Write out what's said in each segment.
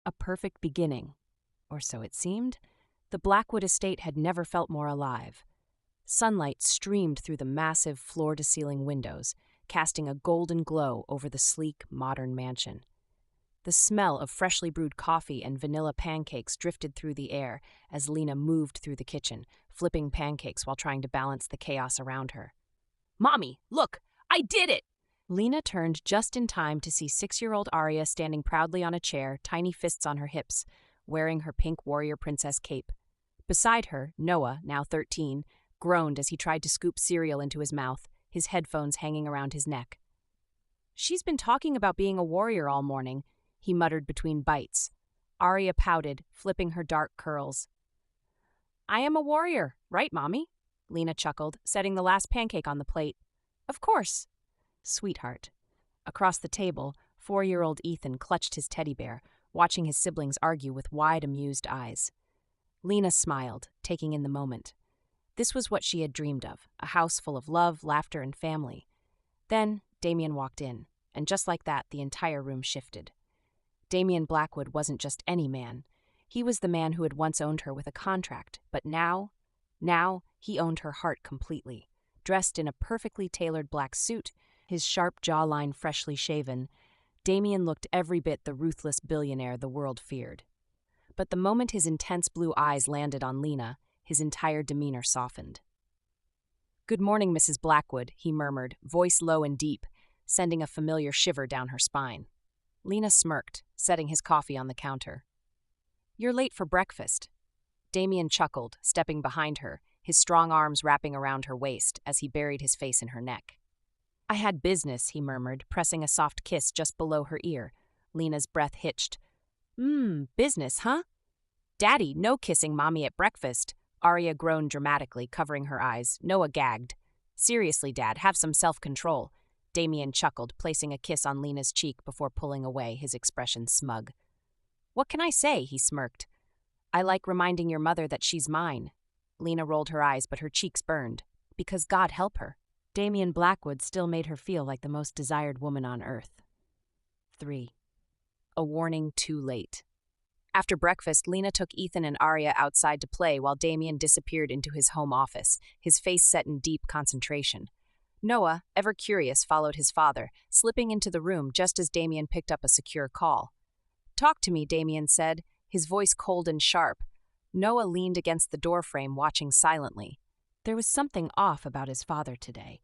A perfect beginning, or so it seemed. The Blackwood estate had never felt more alive. Sunlight streamed through the massive floor-to-ceiling windows, casting a golden glow over the sleek, modern mansion. The smell of freshly brewed coffee and vanilla pancakes drifted through the air as Lena moved through the kitchen, flipping pancakes while trying to balance the chaos around her. "Mommy, look! I did it!" Lena turned just in time to see 6-year-old Arya standing proudly on a chair, tiny fists on her hips, wearing her pink warrior princess cape. Beside her, Noah, now 13, groaned as he tried to scoop cereal into his mouth, his headphones hanging around his neck. "She's been talking about being a warrior all morning," he muttered between bites. Arya pouted, flipping her dark curls. "I am a warrior, right, Mommy?" Lena chuckled, setting the last pancake on the plate. "Of course." "Sweetheart." Across the table, 4-year-old Ethan clutched his teddy bear, watching his siblings argue with wide, amused eyes. Lena smiled, taking in the moment. This was what she had dreamed of, a house full of love, laughter, and family. Then Damien walked in, and just like that, the entire room shifted. Damien Blackwood wasn't just any man. He was the man who had once owned her with a contract, but now he owned her heart completely. Dressed in a perfectly tailored black suit, his sharp jawline freshly shaven, Damien looked every bit the ruthless billionaire the world feared. But the moment his intense blue eyes landed on Lena, his entire demeanor softened. "Good morning, Mrs. Blackwood," he murmured, voice low and deep, sending a familiar shiver down her spine. Lena smirked, setting his coffee on the counter. "You're late for breakfast." Damien chuckled, stepping behind her, his strong arms wrapping around her waist as he buried his face in her neck. "I had business," he murmured, pressing a soft kiss just below her ear. Lena's breath hitched. Business, huh?" "Daddy, no kissing Mommy at breakfast." Arya groaned dramatically, covering her eyes. Noah gagged. "Seriously, Dad, have some self-control." Damien chuckled, placing a kiss on Lena's cheek before pulling away, his expression smug. "What can I say?" he smirked. "I like reminding your mother that she's mine." Lena rolled her eyes, but her cheeks burned. "Because God help her." Damien Blackwood still made her feel like the most desired woman on earth. 3. A warning too late. After breakfast, Lena took Ethan and Arya outside to play while Damien disappeared into his home office, his face set in deep concentration. Noah, ever curious, followed his father, slipping into the room just as Damien picked up a secure call. "Talk to me," Damien said, his voice cold and sharp. Noah leaned against the doorframe, watching silently. There was something off about his father today.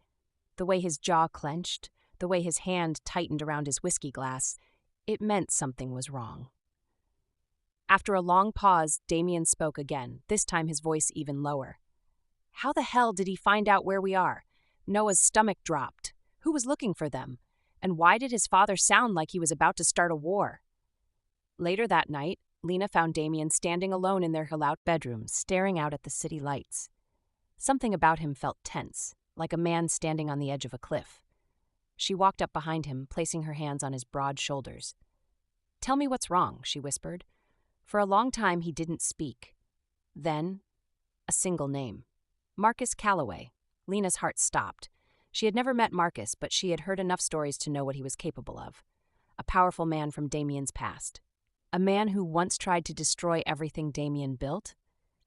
The way his jaw clenched, the way his hand tightened around his whiskey glass, it meant something was wrong. After a long pause, Damien spoke again, this time his voice even lower. "How the hell did he find out where we are?" Noah's stomach dropped. Who was looking for them? And why did his father sound like he was about to start a war? Later that night, Lena found Damien standing alone in their hill-out bedroom, staring out at the city lights. Something about him felt tense, like a man standing on the edge of a cliff. She walked up behind him, placing her hands on his broad shoulders. "Tell me what's wrong," she whispered. For a long time he didn't speak. Then, a single name. Marcus Calloway. Lena's heart stopped. She had never met Marcus, but she had heard enough stories to know what he was capable of. A powerful man from Damien's past. A man who once tried to destroy everything Damien built.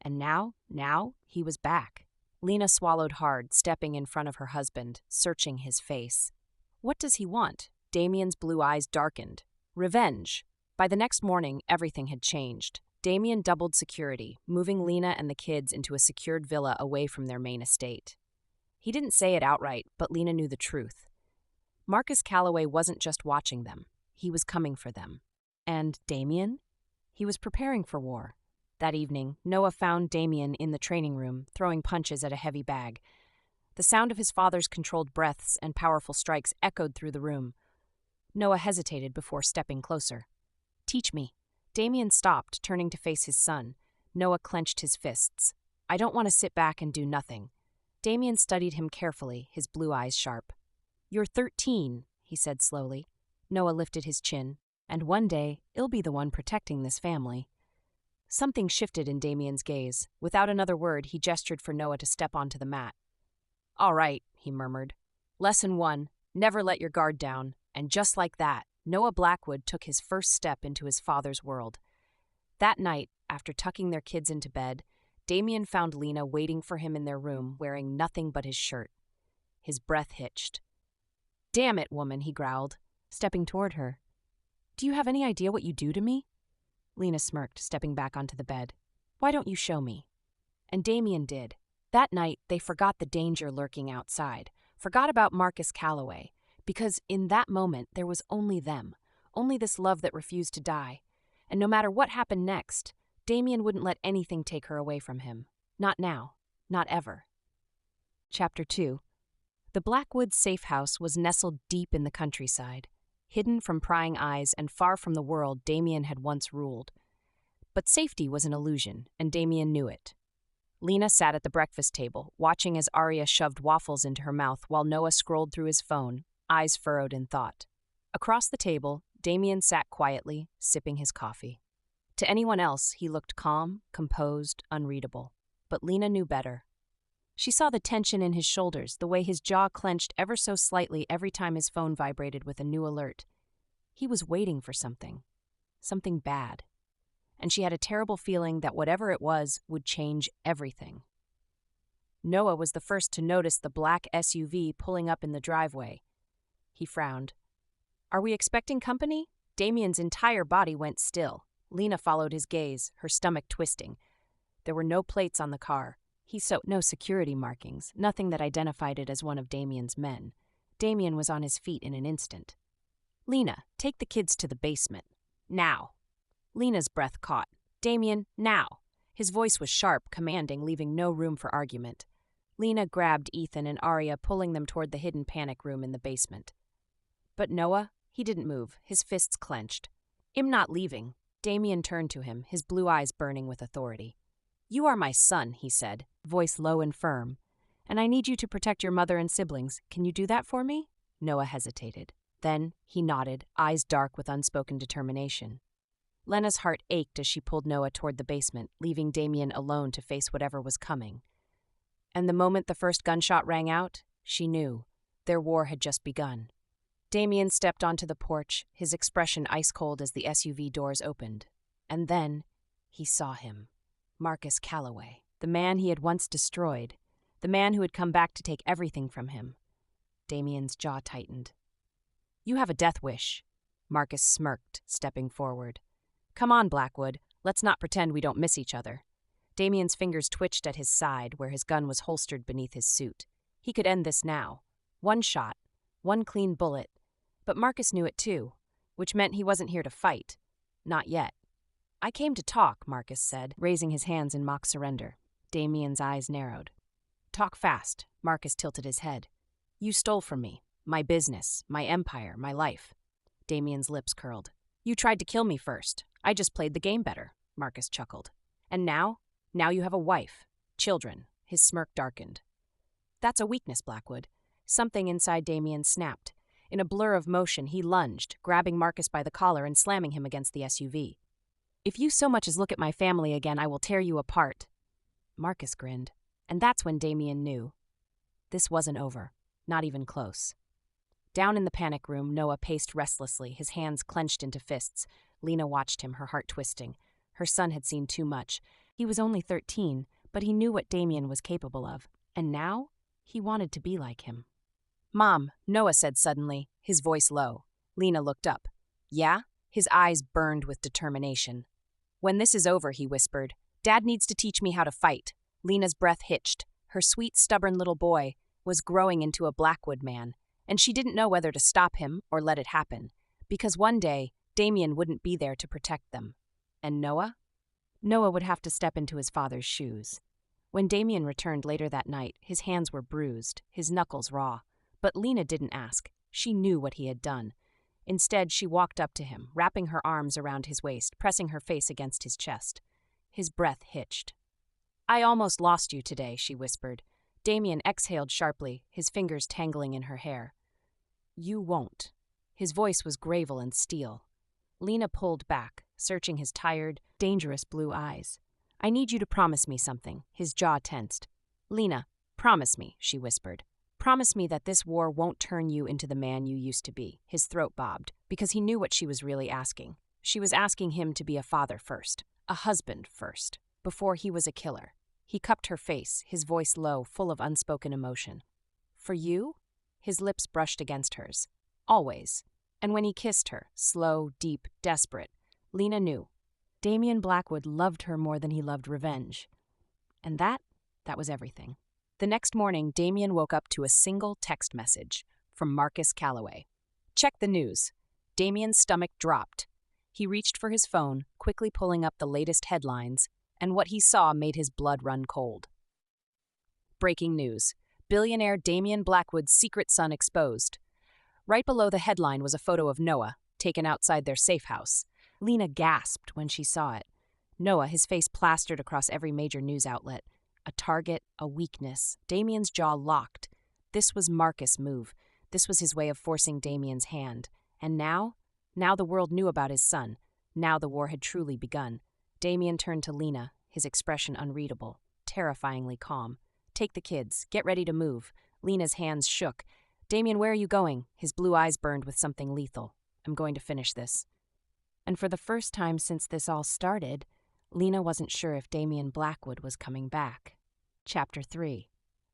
And now he was back. Lena swallowed hard, stepping in front of her husband, searching his face. What does he want? Damien's blue eyes darkened. Revenge. By the next morning, everything had changed. Damien doubled security, moving Lena and the kids into a secured villa away from their main estate. He didn't say it outright, but Lena knew the truth. Marcus Calloway wasn't just watching them. He was coming for them. And Damien? He was preparing for war. That evening, Noah found Damien in the training room, throwing punches at a heavy bag. The sound of his father's controlled breaths and powerful strikes echoed through the room. Noah hesitated before stepping closer. "Teach me." Damien stopped, turning to face his son. Noah clenched his fists. "I don't want to sit back and do nothing." Damien studied him carefully, his blue eyes sharp. "You're 13, he said slowly. Noah lifted his chin. "And one day, I'll be the one protecting this family." Something shifted in Damien's gaze. Without another word, he gestured for Noah to step onto the mat. "All right," he murmured. "Lesson 1, never let your guard down." And just like that, Noah Blackwood took his first step into his father's world. That night, after tucking their kids into bed, Damien found Lena waiting for him in their room, wearing nothing but his shirt. His breath hitched. "Damn it, woman," he growled, stepping toward her. "Do you have any idea what you do to me?" Lena smirked, stepping back onto the bed. "Why don't you show me?" And Damien did. That night, they forgot the danger lurking outside, forgot about Marcus Calloway, because in that moment there was only them, only this love that refused to die. And no matter what happened next, Damien wouldn't let anything take her away from him. Not now. Not ever. Chapter 2. The Blackwood safe house was nestled deep in the countryside, hidden from prying eyes and far from the world Damien had once ruled. But safety was an illusion, and Damien knew it. Lena sat at the breakfast table, watching as Arya shoved waffles into her mouth while Noah scrolled through his phone, eyes furrowed in thought. Across the table, Damien sat quietly, sipping his coffee. To anyone else, he looked calm, composed, unreadable. But Lena knew better. She saw the tension in his shoulders, the way his jaw clenched ever so slightly every time his phone vibrated with a new alert. He was waiting for something bad. And she had a terrible feeling that whatever it was would change everything. Noah was the first to notice the black SUV pulling up in the driveway. He frowned. "Are we expecting company?" Damien's entire body went still. Lena followed his gaze, her stomach twisting. There were no plates on the car. He saw no security markings, nothing that identified it as one of Damien's men. Damien was on his feet in an instant. "Lena, take the kids to the basement. Now." Lena's breath caught. "Damien, now." His voice was sharp, commanding, leaving no room for argument. Lena grabbed Ethan and Arya, pulling them toward the hidden panic room in the basement. But Noah, he didn't move, his fists clenched. "I'm not leaving." Damien turned to him, his blue eyes burning with authority. "You are my son," he said, voice low and firm. "And I need you to protect your mother and siblings. Can you do that for me?" Noah hesitated. Then he nodded, eyes dark with unspoken determination. Lena's heart ached as she pulled Noah toward the basement, leaving Damien alone to face whatever was coming. And the moment the first gunshot rang out, she knew. Their war had just begun. Damien stepped onto the porch, his expression ice-cold as the SUV doors opened. And then he saw him. Marcus Calloway, the man he had once destroyed, the man who had come back to take everything from him. Damien's jaw tightened. "You have a death wish." Marcus smirked, stepping forward. "Come on, Blackwood. Let's not pretend we don't miss each other." Damien's fingers twitched at his side where his gun was holstered beneath his suit. He could end this now. One shot, one clean bullet. But Marcus knew it too, which meant he wasn't here to fight. Not yet. "I came to talk," Marcus said, raising his hands in mock surrender. Damien's eyes narrowed. "Talk fast." Marcus tilted his head. "You stole from me. My business, my empire, my life." Damien's lips curled. "You tried to kill me first. I just played the game better," Marcus chuckled. "And now you have a wife, children." His smirk darkened. "That's a weakness, Blackwood." Something inside Damien snapped. In a blur of motion, he lunged, grabbing Marcus by the collar and slamming him against the SUV. "If you so much as look at my family again, I will tear you apart." Marcus grinned, and that's when Damien knew. This wasn't over, not even close. Down in the panic room, Noah paced restlessly, his hands clenched into fists. Lena watched him, her heart twisting. Her son had seen too much. He was only 13, but he knew what Damien was capable of. And now, he wanted to be like him. "Mom," Noah said suddenly, his voice low. Lena looked up. "Yeah?" His eyes burned with determination. "When this is over," he whispered, "Dad needs to teach me how to fight." Lena's breath hitched. Her sweet, stubborn little boy was growing into a Blackwood man, and she didn't know whether to stop him or let it happen, because one day, Damien wouldn't be there to protect them. And Noah? Noah would have to step into his father's shoes. When Damien returned later that night, his hands were bruised, his knuckles raw. But Lena didn't ask. She knew what he had done. Instead, she walked up to him, wrapping her arms around his waist, pressing her face against his chest. His breath hitched. "I almost lost you today," she whispered. Damien exhaled sharply, his fingers tangling in her hair. "You won't." His voice was gravel and steel. Lena pulled back, searching his tired, dangerous blue eyes. "I need you to promise me something." His jaw tensed. "Lena, promise me," she whispered. Promise me that this war won't turn you into the man you used to be." His throat bobbed, because he knew what she was really asking. She was asking him to be a father first, a husband first, before he was a killer. He cupped her face, his voice low, full of unspoken emotion. "For you?" His lips brushed against hers. "Always." And when he kissed her, slow, deep, desperate, Lena knew. Damian Blackwood loved her more than he loved revenge. And that was everything. The next morning, Damian woke up to a single text message from Marcus Calloway. "Check the news." Damian's stomach dropped. He reached for his phone, quickly pulling up the latest headlines, and what he saw made his blood run cold. Breaking news. Billionaire Damian Blackwood's secret son exposed. Right below the headline was a photo of Noah, taken outside their safe house. Lena gasped when she saw it. Noah, his face plastered across every major news outlet. A target, a weakness. Damian's jaw locked. This was Marcus' move. This was his way of forcing Damian's hand. And now the world knew about his son. Now the war had truly begun. Damian turned to Lena, his expression unreadable, terrifyingly calm. "Take the kids. Get ready to move." Lena's hands shook. "Damian, where are you going?" His blue eyes burned with something lethal. "I'm going to finish this." And for the first time since this all started, Lena wasn't sure if Damian Blackwood was coming back. Chapter 3.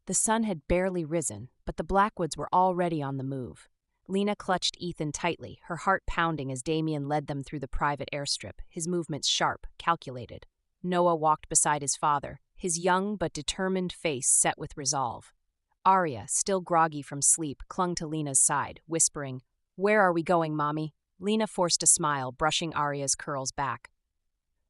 The sun had barely risen, but the Blackwoods were already on the move. Lena clutched Ethan tightly, her heart pounding as Damian led them through the private airstrip, his movements sharp, calculated. Noah walked beside his father, his young but determined face set with resolve. Arya, still groggy from sleep, clung to Lena's side, whispering, "Where are we going, Mommy?" Lena forced a smile, brushing Arya's curls back.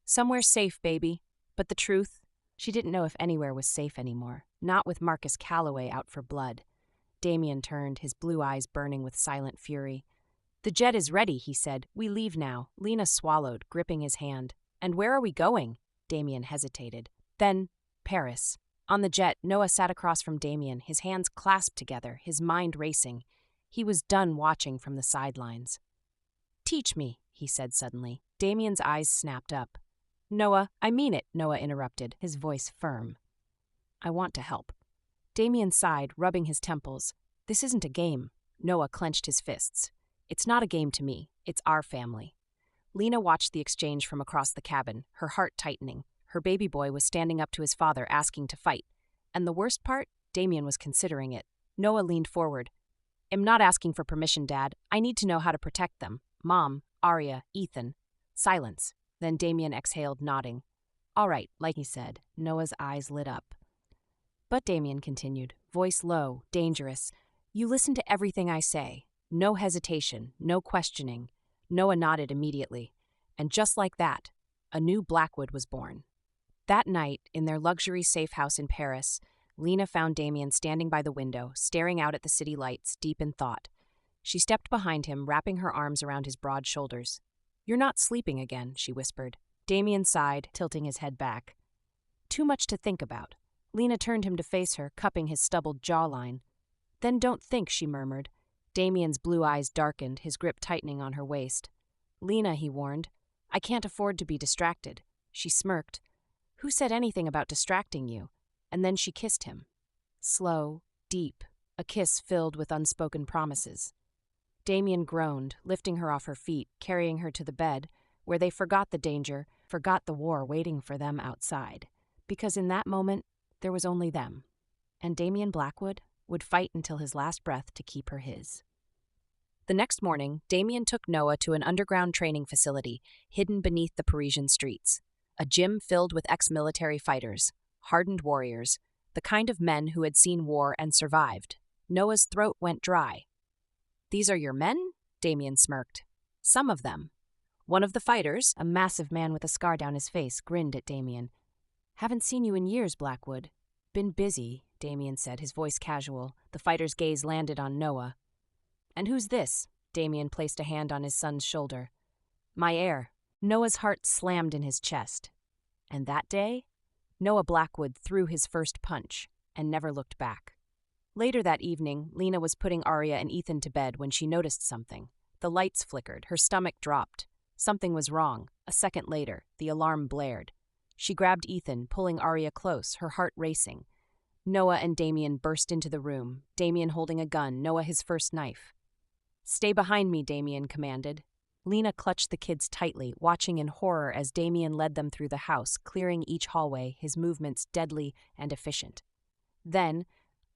"Somewhere safe, baby." But the truth? She didn't know if anywhere was safe anymore, not with Marcus Calloway out for blood. Damian turned, his blue eyes burning with silent fury. "The jet is ready," he said. "We leave now." Lena swallowed, gripping his hand. "And where are we going?" Damian hesitated. "Then, Paris." On the jet, Noah sat across from Damian, his hands clasped together, his mind racing. He was done watching from the sidelines. "Teach me," he said suddenly. Damian's eyes snapped up. "Noah, I mean it," Noah interrupted, his voice firm. "I want to help." Damian sighed, rubbing his temples. "This isn't a game." Noah clenched his fists. "It's not a game to me. It's our family." Lena watched the exchange from across the cabin, her heart tightening. Her baby boy was standing up to his father, asking to fight. And the worst part? Damian was considering it. Noah leaned forward. "I'm not asking for permission, Dad. I need to know how to protect them. Mom, Arya, Ethan." Silence. Then Damian exhaled, nodding. "All right," like he said. Noah's eyes lit up. "But," Damian continued, voice low, dangerous, "you listen to everything I say. No hesitation, no questioning." Noah nodded immediately. And just like that, a new Blackwood was born. That night, in their luxury safe house in Paris, Lena found Damian standing by the window, staring out at the city lights, deep in thought. She stepped behind him, wrapping her arms around his broad shoulders. "You're not sleeping again," she whispered. Damian sighed, tilting his head back. "Too much to think about." Lena turned him to face her, cupping his stubbled jawline. "Then don't think," she murmured. Damian's blue eyes darkened, his grip tightening on her waist. "Lena," he warned, "I can't afford to be distracted." She smirked. "Who said anything about distracting you?" And then she kissed him. Slow, deep, a kiss filled with unspoken promises. Damian groaned, lifting her off her feet, carrying her to the bed, where they forgot the danger, forgot the war waiting for them outside. Because in that moment, there was only them. And Damian Blackwood would fight until his last breath to keep her his. The next morning, Damian took Noah to an underground training facility hidden beneath the Parisian streets. A gym filled with ex-military fighters, hardened warriors, the kind of men who had seen war and survived. Noah's throat went dry. "These are your men?" Damian smirked. "Some of them." One of the fighters, a massive man with a scar down his face, grinned at Damian. "Haven't seen you in years, Blackwood." "Been busy," Damian said, his voice casual. The fighter's gaze landed on Noah. "And who's this?" Damian placed a hand on his son's shoulder. "My heir." Noah's heart slammed in his chest. And that day, Noah Blackwood threw his first punch and never looked back. Later that evening, Lena was putting Arya and Ethan to bed when she noticed something. The lights flickered, her stomach dropped. Something was wrong. A second later, the alarm blared. She grabbed Ethan, pulling Arya close, her heart racing. Noah and Damien burst into the room, Damien holding a gun, Noah his first knife. "Stay behind me," Damien commanded. Lena clutched the kids tightly, watching in horror as Damien led them through the house, clearing each hallway, his movements deadly and efficient. Then,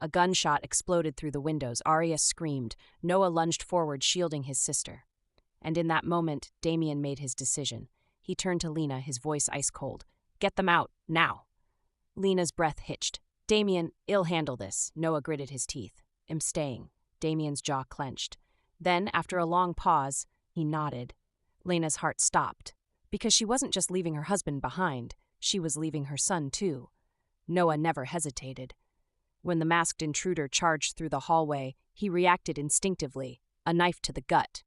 a gunshot exploded through the windows. Arya screamed. Noah lunged forward, shielding his sister. And in that moment, Damien made his decision. He turned to Lena, his voice ice cold. "Get them out, now." Lena's breath hitched. "Damien, I'll handle this." Noah gritted his teeth. "I'm staying." Damien's jaw clenched. Then, after a long pause, he nodded. Lena's heart stopped. Because she wasn't just leaving her husband behind, she was leaving her son too. Noah never hesitated. When the masked intruder charged through the hallway, he reacted instinctively, a knife to the gut.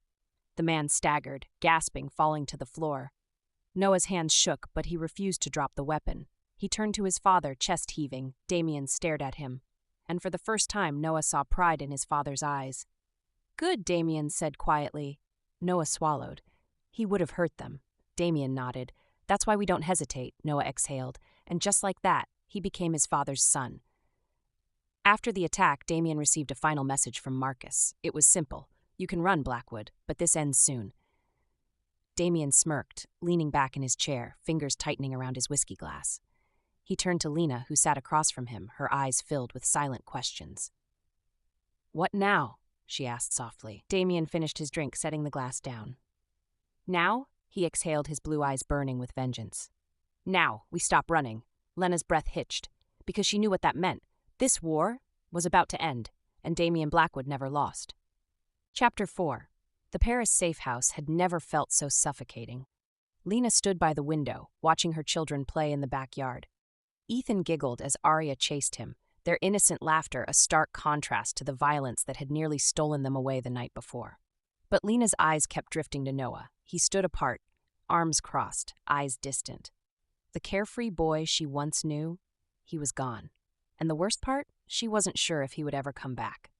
The man staggered, gasping, falling to the floor. Noah's hands shook, but he refused to drop the weapon. He turned to his father, chest heaving. Damien stared at him. And for the first time, Noah saw pride in his father's eyes. "Good," Damien said quietly. Noah swallowed. He would have hurt them. Damien nodded. "That's why we don't hesitate," Noah exhaled. And just like that, he became his father's son. After the attack, Damien received a final message from Marcus. It was simple. "You can run, Blackwood, but this ends soon." Damien smirked, leaning back in his chair, fingers tightening around his whiskey glass. He turned to Lena, who sat across from him, her eyes filled with silent questions. "What now?" she asked softly. Damien finished his drink, setting the glass down. "Now?" He exhaled, his blue eyes burning with vengeance. "Now, we stop running." Lena's breath hitched, because she knew what that meant. This war was about to end, and Damien Blackwood never lost. Chapter 4. The Paris safe house had never felt so suffocating. Lena stood by the window, watching her children play in the backyard. Ethan giggled as Arya chased him, their innocent laughter a stark contrast to the violence that had nearly stolen them away the night before. But Lena's eyes kept drifting to Noah. He stood apart, arms crossed, eyes distant. The carefree boy she once knew, he was gone. And the worst part, she wasn't sure if he would ever come back.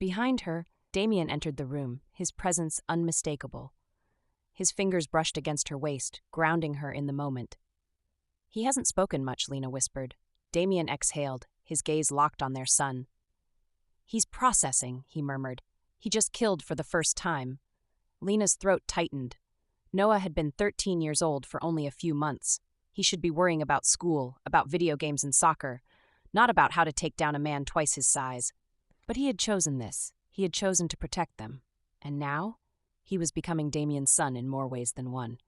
Behind her, Damien entered the room, his presence unmistakable. His fingers brushed against her waist, grounding her in the moment. "He hasn't spoken much," Lena whispered. Damien exhaled, his gaze locked on their son. "He's processing," he murmured. "He just killed for the first time." Lena's throat tightened. Noah had been 13 years old for only a few months. He should be worrying about school, about video games and soccer, not about how to take down a man twice his size. But he had chosen this. He had chosen to protect them. And now, he was becoming Damien's son in more ways than one.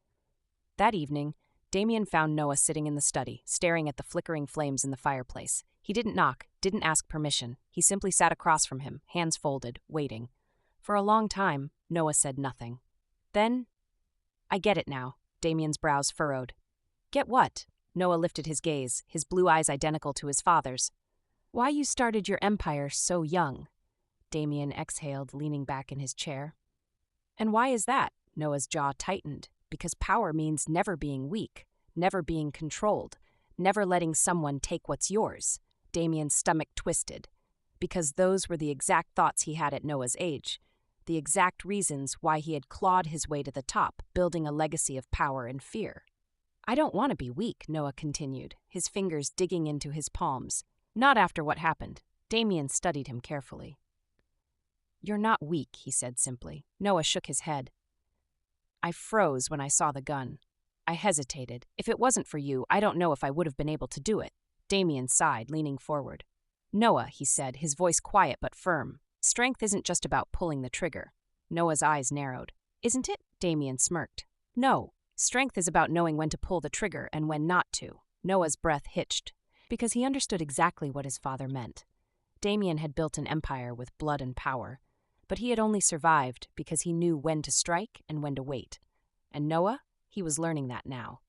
That evening, Damien found Noah sitting in the study, staring at the flickering flames in the fireplace. He didn't knock, didn't ask permission. He simply sat across from him, hands folded, waiting. For a long time, Noah said nothing. Then, "I get it now," Damien's brows furrowed. "Get what?" Noah lifted his gaze, his blue eyes identical to his father's. "Why you started your empire so young?" Damien exhaled, leaning back in his chair. "And why is that?" Noah's jaw tightened. "Because power means never being weak, never being controlled, never letting someone take what's yours." Damien's stomach twisted. Because those were the exact thoughts he had at Noah's age, the exact reasons why he had clawed his way to the top, building a legacy of power and fear. "I don't want to be weak," Noah continued, his fingers digging into his palms. "Not after what happened." Damien studied him carefully. "You're not weak," he said simply. Noah shook his head. "I froze when I saw the gun. I hesitated. If it wasn't for you, I don't know if I would have been able to do it." Damien sighed, leaning forward. "Noah," he said, his voice quiet but firm, "strength isn't just about pulling the trigger." Noah's eyes narrowed. "Isn't it?" Damien smirked. "No. Strength is about knowing when to pull the trigger and when not to." Noah's breath hitched, because he understood exactly what his father meant. Damien had built an empire with blood and power, but he had only survived because he knew when to strike and when to wait. And Noah? He was learning that now.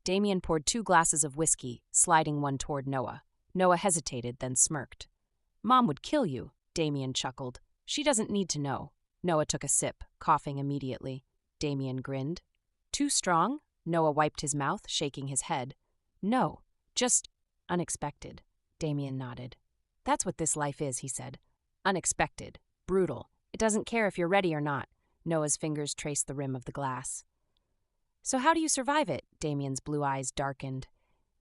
Damien poured 2 glasses of whiskey, sliding one toward Noah. Noah hesitated, then smirked. "Mom would kill you," Damien chuckled. "She doesn't need to know." Noah took a sip, coughing immediately. Damien grinned. "Too strong?" Noah wiped his mouth, shaking his head. "No, just unexpected." Damien nodded. "That's what this life is," he said. "Unexpected, brutal. It doesn't care if you're ready or not." Noah's fingers traced the rim of the glass. "So how do you survive it?" Damien's blue eyes darkened.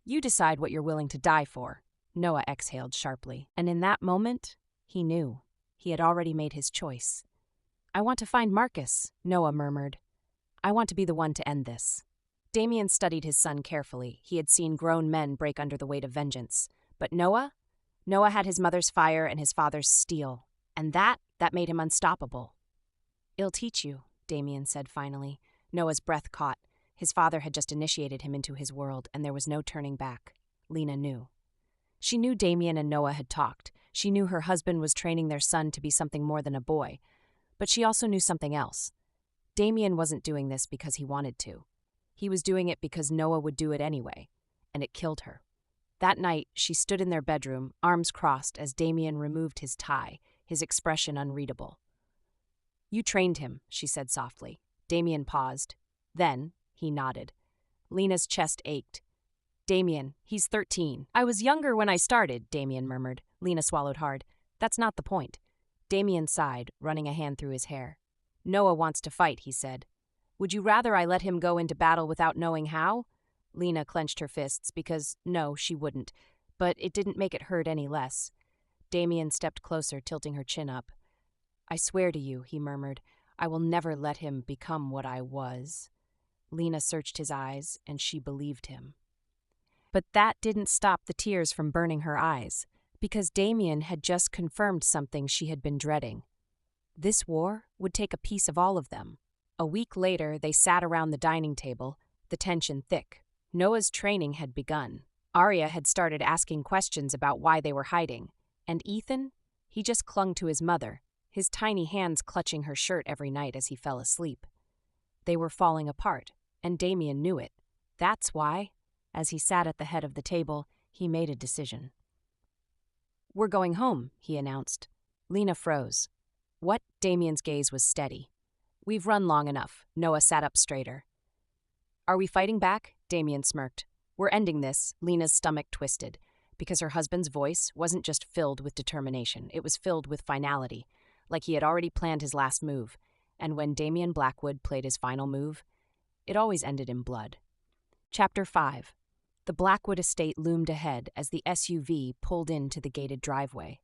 "You decide what you're willing to die for." Noah exhaled sharply, and in that moment, he knew. He had already made his choice. "I want to find Marcus," Noah murmured. "I want to be the one to end this." Damien studied his son carefully. He had seen grown men break under the weight of vengeance. But Noah? Noah had his mother's fire and his father's steel. And that made him unstoppable. "I'll teach you," Damien said finally. Noah's breath caught. His father had just initiated him into his world, and there was no turning back. Lena knew. She knew Damien and Noah had talked. She knew her husband was training their son to be something more than a boy. But she also knew something else. Damien wasn't doing this because he wanted to. He was doing it because Noah would do it anyway, and it killed her. That night, she stood in their bedroom, arms crossed as Damien removed his tie, his expression unreadable. "You trained him," she said softly. Damien paused. Then, he nodded. Lena's chest ached. "Damien, he's 13. I was younger when I started," Damien murmured. Lena swallowed hard. "That's not the point." Damien sighed, running a hand through his hair. "Noah wants to fight," he said. "Would you rather I let him go into battle without knowing how?" Lena clenched her fists because, no, she wouldn't. But it didn't make it hurt any less. Damien stepped closer, tilting her chin up. "I swear to you," he murmured, "I will never let him become what I was." Lena searched his eyes, and she believed him. But that didn't stop the tears from burning her eyes, because Damien had just confirmed something she had been dreading. This war would take a piece of all of them. A week later, they sat around the dining table, the tension thick. Noah's training had begun. Arya had started asking questions about why they were hiding. And Ethan? He just clung to his mother, his tiny hands clutching her shirt every night as he fell asleep. They were falling apart, and Damien knew it. That's why, as he sat at the head of the table, he made a decision. "We're going home," he announced. Lena froze. What? Damien's gaze was steady. "We've run long enough." Noah sat up straighter. "Are we fighting back?" Damien smirked. "We're ending this." Lena's stomach twisted, because her husband's voice wasn't just filled with determination, it was filled with finality, like he had already planned his last move. And when Damien Blackwood played his final move, it always ended in blood. Chapter 5. The Blackwood estate loomed ahead as the SUV pulled into the gated driveway.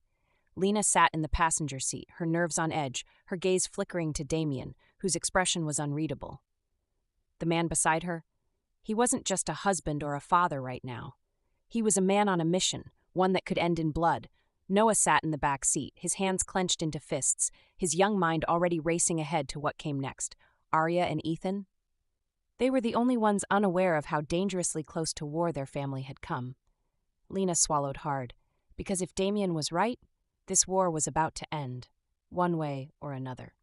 Lena sat in the passenger seat, her nerves on edge, her gaze flickering to Damien, whose expression was unreadable. The man beside her? He wasn't just a husband or a father right now. He was a man on a mission, one that could end in blood. Noah sat in the back seat, his hands clenched into fists, his young mind already racing ahead to what came next. Arya and Ethan? They were the only ones unaware of how dangerously close to war their family had come. Lena swallowed hard, because if Damien was right, this war was about to end, one way or another.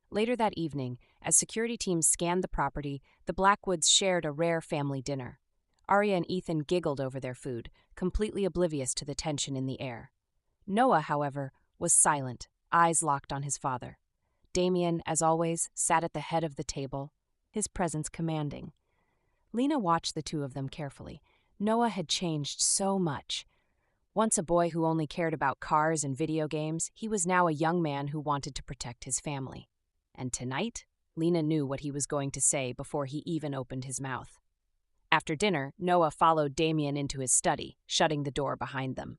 Later that evening, as security teams scanned the property, the Blackwoods shared a rare family dinner. Arya and Ethan giggled over their food, completely oblivious to the tension in the air. Noah, however, was silent, eyes locked on his father. Damien, as always, sat at the head of the table, his presence commanding. Lena watched the two of them carefully. Noah had changed so much. Once a boy who only cared about cars and video games, he was now a young man who wanted to protect his family. And tonight, Lena knew what he was going to say before he even opened his mouth. After dinner, Noah followed Damien into his study, shutting the door behind them.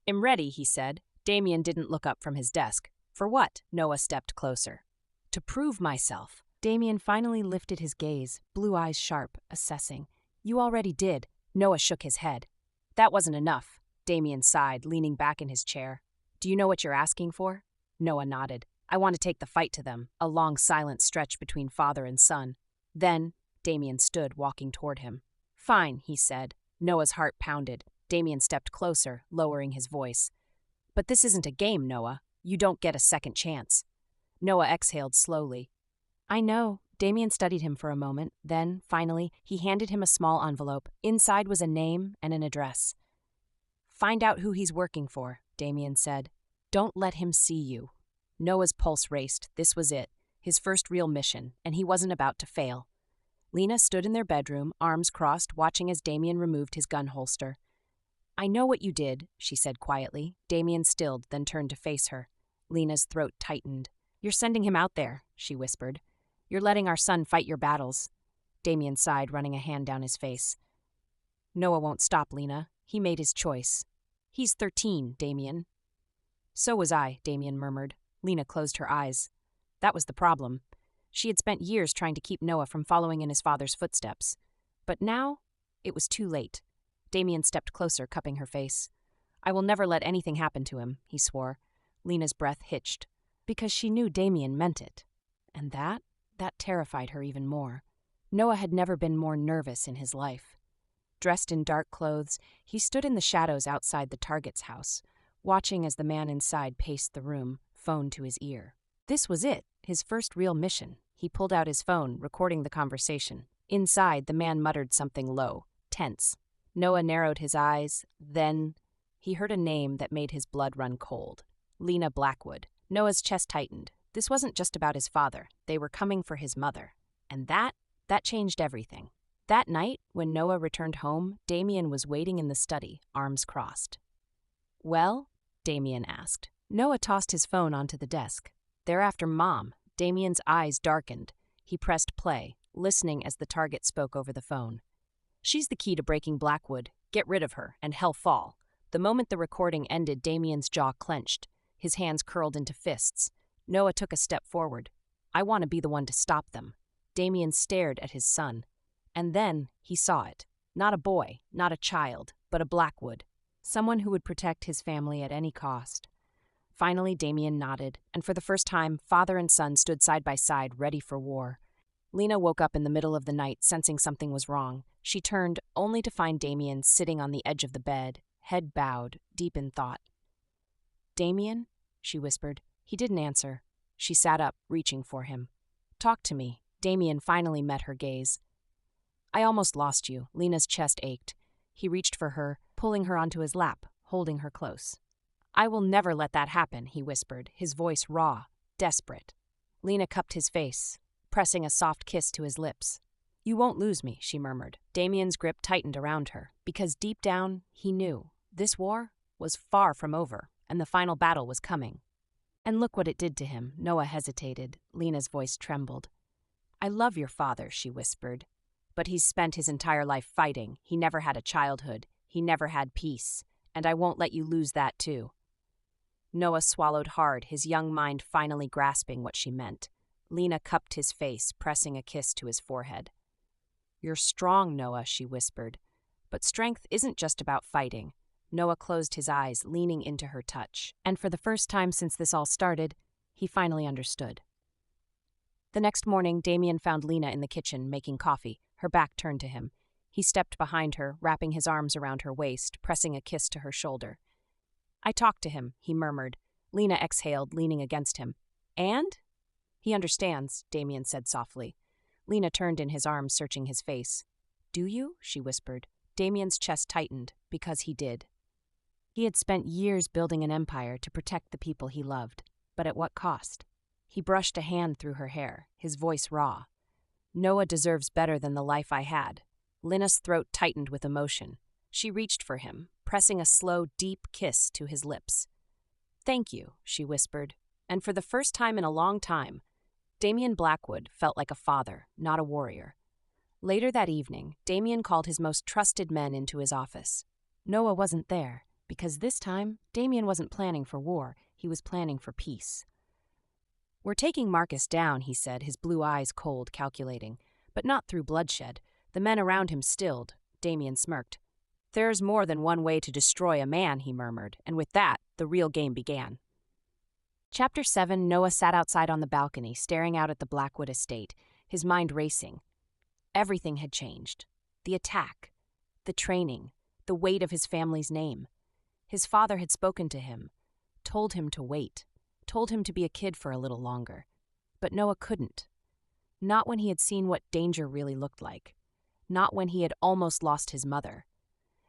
"I'm ready," he said. Damien didn't look up from his desk. "For what?" Noah stepped closer. "To prove myself." Damien finally lifted his gaze, blue eyes sharp, assessing. "You already did." Noah shook his head. "That wasn't enough." Damien sighed, leaning back in his chair. "Do you know what you're asking for?" Noah nodded. "I want to take the fight to them," a long silent stretch between father and son. Then, Damien stood, walking toward him. "Fine," he said. Noah's heart pounded. Damien stepped closer, lowering his voice. "But this isn't a game, Noah. You don't get a second chance." Noah exhaled slowly. "I know." Damien studied him for a moment. Then, finally, he handed him a small envelope. Inside was a name and an address. "Find out who he's working for," Damien said. "Don't let him see you." Noah's pulse raced. This was it, his first real mission, and he wasn't about to fail. Lena stood in their bedroom, arms crossed, watching as Damien removed his gun holster. "I know what you did," she said quietly. Damien stilled, then turned to face her. Lena's throat tightened. "You're sending him out there," she whispered. "You're letting our son fight your battles." Damien sighed, running a hand down his face. "Noah won't stop, Lena. He made his choice. He's 13, Damien. So was I, Damien murmured. Lena closed her eyes. That was the problem. She had spent years trying to keep Noah from following in his father's footsteps. But now, it was too late. Damien stepped closer, cupping her face. I will never let anything happen to him, he swore. Lena's breath hitched, because she knew Damien meant it. And that terrified her even more. Noah had never been more nervous in his life. Dressed in dark clothes, he stood in the shadows outside the target's house, watching as the man inside paced the room, phone to his ear. This was it, his first real mission. He pulled out his phone, recording the conversation. Inside, the man muttered something low, tense. Noah narrowed his eyes, then he heard a name that made his blood run cold. Lena Blackwood. Noah's chest tightened. This wasn't just about his father. They were coming for his mother. And that changed everything. That night, when Noah returned home, Damien was waiting in the study, arms crossed. Well? Damien asked. Noah tossed his phone onto the desk. They're after Mom. Damien's eyes darkened. He pressed play, listening as the target spoke over the phone. She's the key to breaking Blackwood. Get rid of her, and hell fall. The moment the recording ended, Damien's jaw clenched. His hands curled into fists. Noah took a step forward. I want to be the one to stop them. Damien stared at his son. And then he saw it. Not a boy, not a child, but a Blackwood. Someone who would protect his family at any cost. Finally, Damien nodded, and for the first time, father and son stood side by side, ready for war. Lena woke up in the middle of the night, sensing something was wrong. She turned, only to find Damien sitting on the edge of the bed, head bowed, deep in thought. Damien? She whispered. He didn't answer. She sat up, reaching for him. Talk to me. Damien finally met her gaze. I almost lost you. Lena's chest ached. He reached for her, pulling her onto his lap, holding her close. I will never let that happen, he whispered, his voice raw, desperate. Lena cupped his face, pressing a soft kiss to his lips. You won't lose me, she murmured. Damien's grip tightened around her, because deep down, he knew this war was far from over, and the final battle was coming. And look what it did to him. Noah hesitated. Lena's voice trembled. I love your father, she whispered. But he's spent his entire life fighting. He never had a childhood. He never had peace. And I won't let you lose that too. Noah swallowed hard, his young mind finally grasping what she meant. Lena cupped his face, pressing a kiss to his forehead. You're strong, Noah, she whispered. But strength isn't just about fighting. Noah closed his eyes, leaning into her touch. And for the first time since this all started, he finally understood. The next morning, Damien found Lena in the kitchen, making coffee, her back turned to him. He stepped behind her, wrapping his arms around her waist, pressing a kiss to her shoulder. I talked to him, he murmured. Lena exhaled, leaning against him. And? He understands, Damien said softly. Lena turned in his arms, searching his face. Do you? She whispered. Damien's chest tightened, because he did. He had spent years building an empire to protect the people he loved, but at what cost? He brushed a hand through her hair, his voice raw. Noah deserves better than the life I had. Lena's throat tightened with emotion. She reached for him, pressing a slow, deep kiss to his lips. Thank you, she whispered, and for the first time in a long time, Damien Blackwood felt like a father, not a warrior. Later that evening, Damien called his most trusted men into his office. Noah wasn't there, because this time, Damien wasn't planning for war, he was planning for peace. We're taking Marcus down, he said, his blue eyes cold, calculating, but not through bloodshed. The men around him stilled. Damien smirked. There's more than one way to destroy a man, he murmured, and with that, the real game began. Chapter 7, Noah sat outside on the balcony, staring out at the Blackwood estate, his mind racing. Everything had changed. The attack, the training, the weight of his family's name. His father had spoken to him, told him to wait, told him to be a kid for a little longer. But Noah couldn't. Not when he had seen what danger really looked like. Not when he had almost lost his mother.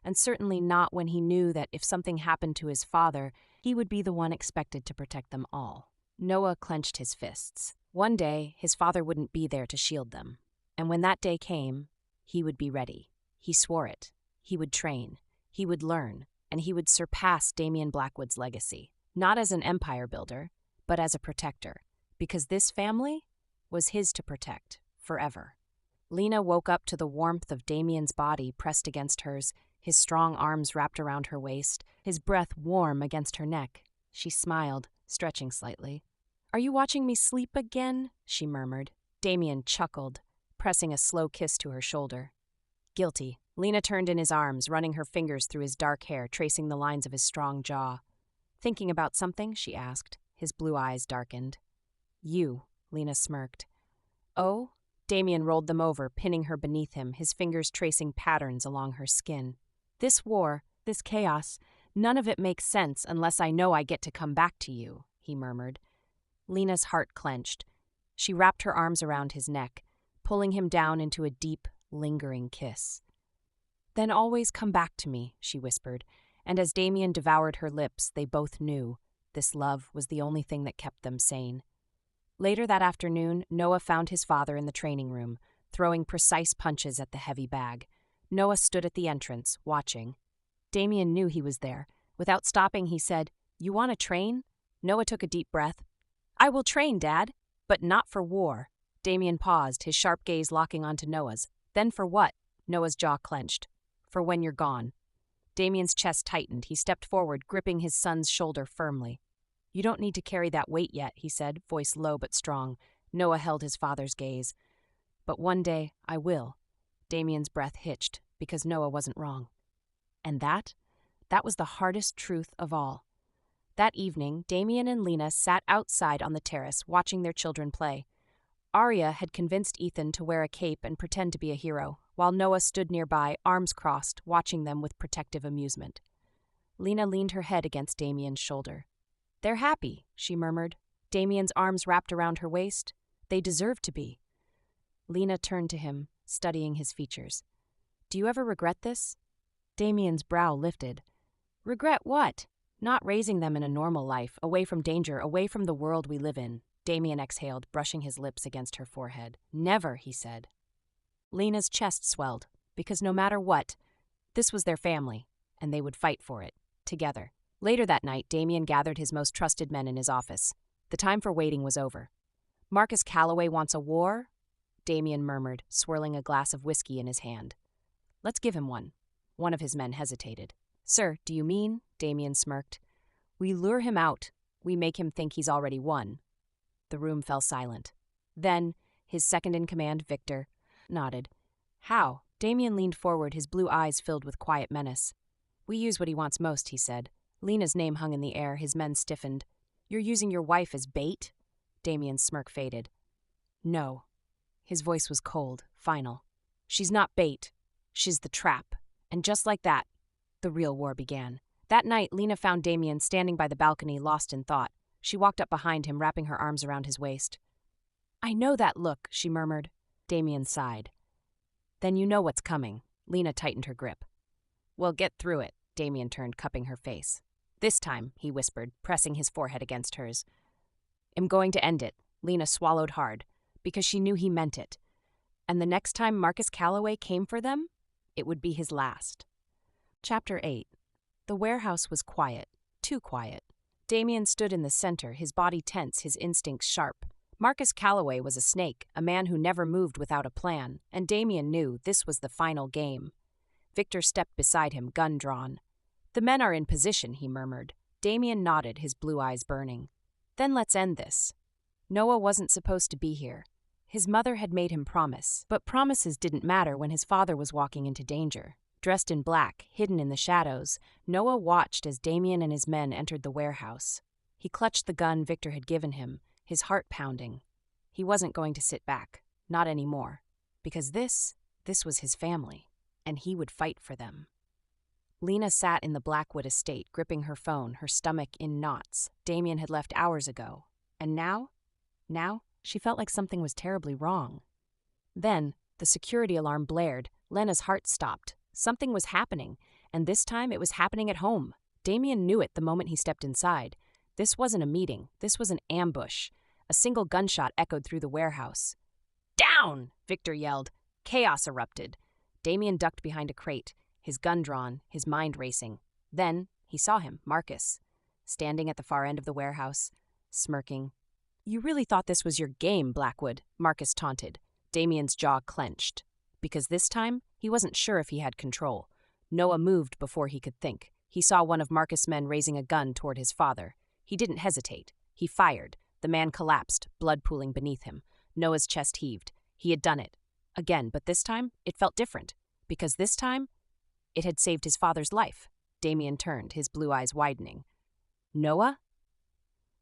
And certainly not when he knew that if something happened to his father, he would be the one expected to protect them all. Noah clenched his fists. One day, his father wouldn't be there to shield them. And when that day came, he would be ready. He swore it. He would train. He would learn. And he would surpass Damien Blackwood's legacy. Not as an empire builder, but as a protector. Because this family was his to protect, forever. Lena woke up to the warmth of Damien's body pressed against hers, his strong arms wrapped around her waist, his breath warm against her neck. She smiled, stretching slightly. "Are you watching me sleep again?" she murmured. Damien chuckled, pressing a slow kiss to her shoulder. Guilty, Lena turned in his arms, running her fingers through his dark hair, tracing the lines of his strong jaw. "Thinking about something?" she asked. His blue eyes darkened. "You," Lena smirked. "Oh?" Damien rolled them over, pinning her beneath him, his fingers tracing patterns along her skin. "This war, this chaos, none of it makes sense unless I know I get to come back to you," he murmured. Lena's heart clenched. She wrapped her arms around his neck, pulling him down into a deep, lingering kiss. "Then always come back to me," she whispered, and as Damien devoured her lips, they both knew this love was the only thing that kept them sane. Later that afternoon, Noah found his father in the training room, throwing precise punches at the heavy bag. Noah stood at the entrance, watching. Damien knew he was there. Without stopping, he said, "You want to train?" Noah took a deep breath. "I will train, Dad, but not for war." Damien paused, his sharp gaze locking onto Noah's. "Then for what?" Noah's jaw clenched. "For when you're gone." Damien's chest tightened. He stepped forward, gripping his son's shoulder firmly. "You don't need to carry that weight yet," he said, voice low but strong. Noah held his father's gaze. "But one day, I will." Damien's breath hitched, because Noah wasn't wrong. And that was the hardest truth of all. That evening, Damien and Lena sat outside on the terrace, watching their children play. Arya had convinced Ethan to wear a cape and pretend to be a hero, while Noah stood nearby, arms crossed, watching them with protective amusement. Lena leaned her head against Damien's shoulder. "They're happy," she murmured. Damien's arms wrapped around her waist. "They deserve to be." Lena turned to him, studying his features. "Do you ever regret this?" Damien's brow lifted. "Regret what?" "Not raising them in a normal life, away from danger, away from the world we live in." Damien exhaled, brushing his lips against her forehead. "Never," he said. Lena's chest swelled, because no matter what, this was their family, and they would fight for it, together. Later that night, Damien gathered his most trusted men in his office. The time for waiting was over. "Marcus Calloway wants a war?" Damien murmured, swirling a glass of whiskey in his hand. "Let's give him one." One of his men hesitated. "Sir, do you mean?" Damien smirked. "We lure him out. We make him think he's already won." The room fell silent. Then, his second-in-command, Victor, nodded. "How?" Damien leaned forward, his blue eyes filled with quiet menace. "We use what he wants most," he said. Lena's name hung in the air, his men stiffened. "You're using your wife as bait?" Damien's smirk faded. "No." His voice was cold, final. "She's not bait. She's the trap." And just like that, the real war began. That night, Lena found Damien standing by the balcony, lost in thought. She walked up behind him, wrapping her arms around his waist. "I know that look," she murmured. Damien sighed. "Then you know what's coming." Lena tightened her grip. "Well, get through it." Damien turned, cupping her face. "This time," he whispered, pressing his forehead against hers. "I'm going to end it." Lena swallowed hard, because she knew he meant it. And the next time Marcus Calloway came for them, it would be his last. Chapter 8. The warehouse was quiet, too quiet. Damien stood in the center, his body tense, his instincts sharp. Marcus Calloway was a snake, a man who never moved without a plan, and Damien knew this was the final game. Victor stepped beside him, gun drawn. "The men are in position," he murmured. Damien nodded, his blue eyes burning. "Then let's end this." Noah wasn't supposed to be here. His mother had made him promise, but promises didn't matter when his father was walking into danger. Dressed in black, hidden in the shadows, Noah watched as Damien and his men entered the warehouse. He clutched the gun Victor had given him, his heart pounding. He wasn't going to sit back, not anymore, because this was his family, and he would fight for them. Lena sat in the Blackwood estate, gripping her phone, her stomach in knots. Damien had left hours ago, and now, she felt like something was terribly wrong. Then, the security alarm blared. Lena's heart stopped. Something was happening, and this time it was happening at home. Damien knew it the moment he stepped inside. This wasn't a meeting. This was an ambush. A single gunshot echoed through the warehouse. "Down!" Victor yelled. Chaos erupted. Damien ducked behind a crate, his gun drawn, his mind racing. Then he saw him, Marcus, standing at the far end of the warehouse, smirking. "You really thought this was your game, Blackwood," Marcus taunted. Damien's jaw clenched, because this time he wasn't sure if he had control. Noah moved before he could think. He saw one of Marcus' men raising a gun toward his father. He didn't hesitate. He fired. The man collapsed, blood pooling beneath him. Noah's chest heaved. He had done it. Again, but this time, it felt different. Because this time, it had saved his father's life. Damien turned, his blue eyes widening. Noah?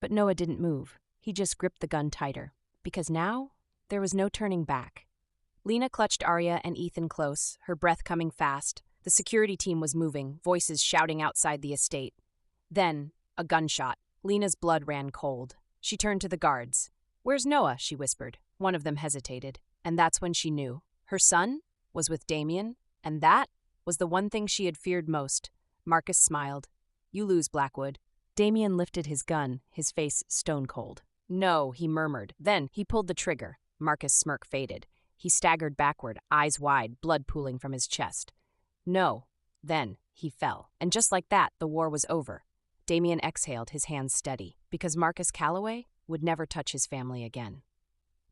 But Noah didn't move. He just gripped the gun tighter. Because now, there was no turning back. Lena clutched Arya and Ethan close, her breath coming fast. The security team was moving, voices shouting outside the estate. Then, a gunshot. Lena's blood ran cold. She turned to the guards. "Where's Noah?" she whispered. One of them hesitated. And that's when she knew. Her son was with Damien, and that was the one thing she had feared most. Marcus smiled. "You lose, Blackwood." Damien lifted his gun, his face stone cold. "No," he murmured. Then he pulled the trigger. Marcus' smirk faded. He staggered backward, eyes wide, blood pooling from his chest. "No." Then he fell. And just like that, the war was over. Damien exhaled, his hands steady, because Marcus Calloway would never touch his family again.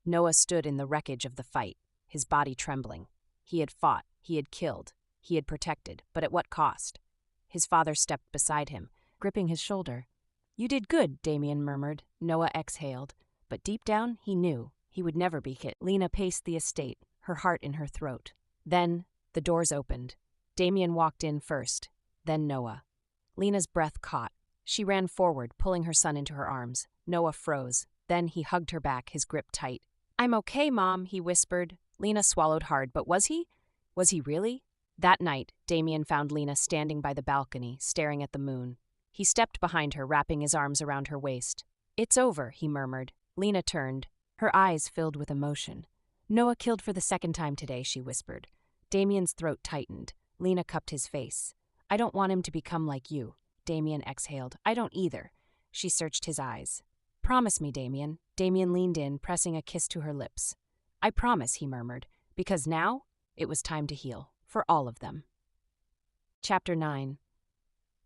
Noah stood in the wreckage of the fight, his body trembling. He had fought, he had killed, he had protected, but at what cost? His father stepped beside him, gripping his shoulder. "You did good," Damien murmured. Noah exhaled, but deep down he knew he would never be hit. Lena paced the estate, her heart in her throat. Then the doors opened. Damien walked in first, then Noah. Lena's breath caught. She ran forward, pulling her son into her arms. Noah froze. Then he hugged her back, his grip tight. "I'm okay, Mom," he whispered. Lena swallowed hard, but was he? Was he really? That night, Damien found Lena standing by the balcony, staring at the moon. He stepped behind her, wrapping his arms around her waist. "It's over," he murmured. Lena turned, her eyes filled with emotion. "Noah killed for the second time today," she whispered. Damien's throat tightened. Lena cupped his face. "I don't want him to become like you." Damien exhaled. "I don't either." She searched his eyes. "Promise me, Damien." Damien leaned in, pressing a kiss to her lips. "I promise," he murmured, because now it was time to heal, for all of them. Chapter 9.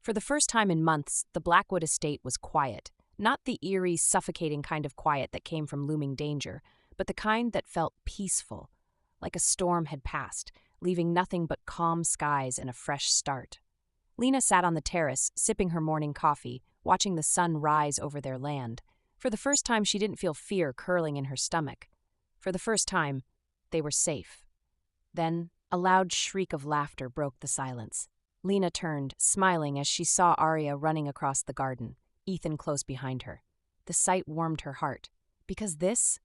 For the first time in months, the Blackwood estate was quiet. Not the eerie, suffocating kind of quiet that came from looming danger, but the kind that felt peaceful, like a storm had passed, leaving nothing but calm skies and a fresh start. Lena sat on the terrace, sipping her morning coffee, watching the sun rise over their land. For the first time, she didn't feel fear curling in her stomach. For the first time, they were safe. Then, a loud shriek of laughter broke the silence. Lena turned, smiling as she saw Arya running across the garden, Ethan close behind her. The sight warmed her heart, because this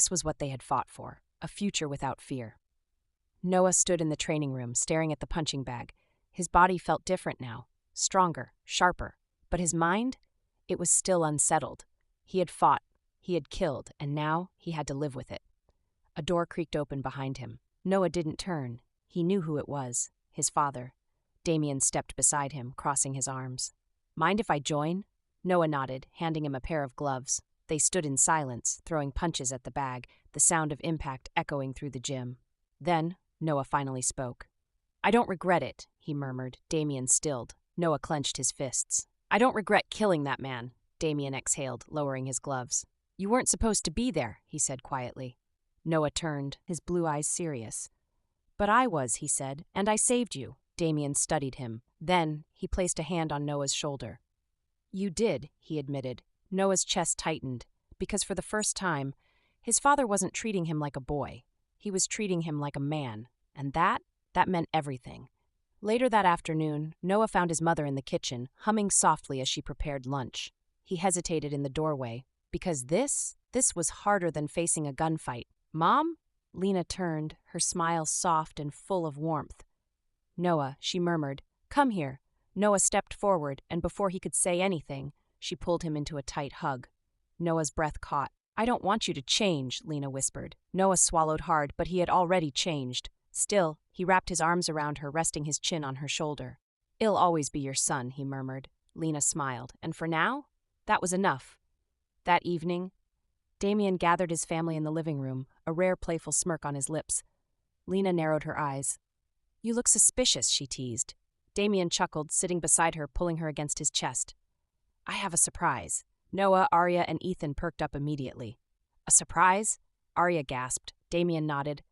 was what they had fought for, a future without fear. Noah stood in the training room, staring at the punching bag. His body felt different now, stronger, sharper, but his mind, it was still unsettled. He had fought, he had killed, and now he had to live with it. A door creaked open behind him. Noah didn't turn. He knew who it was, his father. Damien stepped beside him, crossing his arms. "Mind if I join?" Noah nodded, handing him a pair of gloves. They stood in silence, throwing punches at the bag, the sound of impact echoing through the gym. Then, Noah finally spoke. "I don't regret it," he murmured. Damien stilled. Noah clenched his fists. "I don't regret killing that man," Damien exhaled, lowering his gloves. "You weren't supposed to be there," he said quietly. Noah turned, his blue eyes serious. "But I was," he said, "and I saved you." Damien studied him. Then, he placed a hand on Noah's shoulder. "You did," he admitted. Noah's chest tightened, because for the first time, his father wasn't treating him like a boy. He was treating him like a man, and that meant everything. Later that afternoon, Noah found his mother in the kitchen, humming softly as she prepared lunch. He hesitated in the doorway, because this was harder than facing a gunfight. "Mom?" Lena turned, her smile soft and full of warmth. "Noah," she murmured, "come here." Noah stepped forward, and before he could say anything, she pulled him into a tight hug. Noah's breath caught. "I don't want you to change," Lena whispered. Noah swallowed hard, but he had already changed. Still, he wrapped his arms around her, resting his chin on her shoulder. "I'll always be your son," he murmured. Lena smiled, and for now, that was enough. That evening, Damien gathered his family in the living room, a rare playful smirk on his lips. Lena narrowed her eyes. "You look suspicious," she teased. Damien chuckled, sitting beside her, pulling her against his chest. "I have a surprise." Noah, Arya, and Ethan perked up immediately. "A surprise?" Arya gasped. Damien nodded.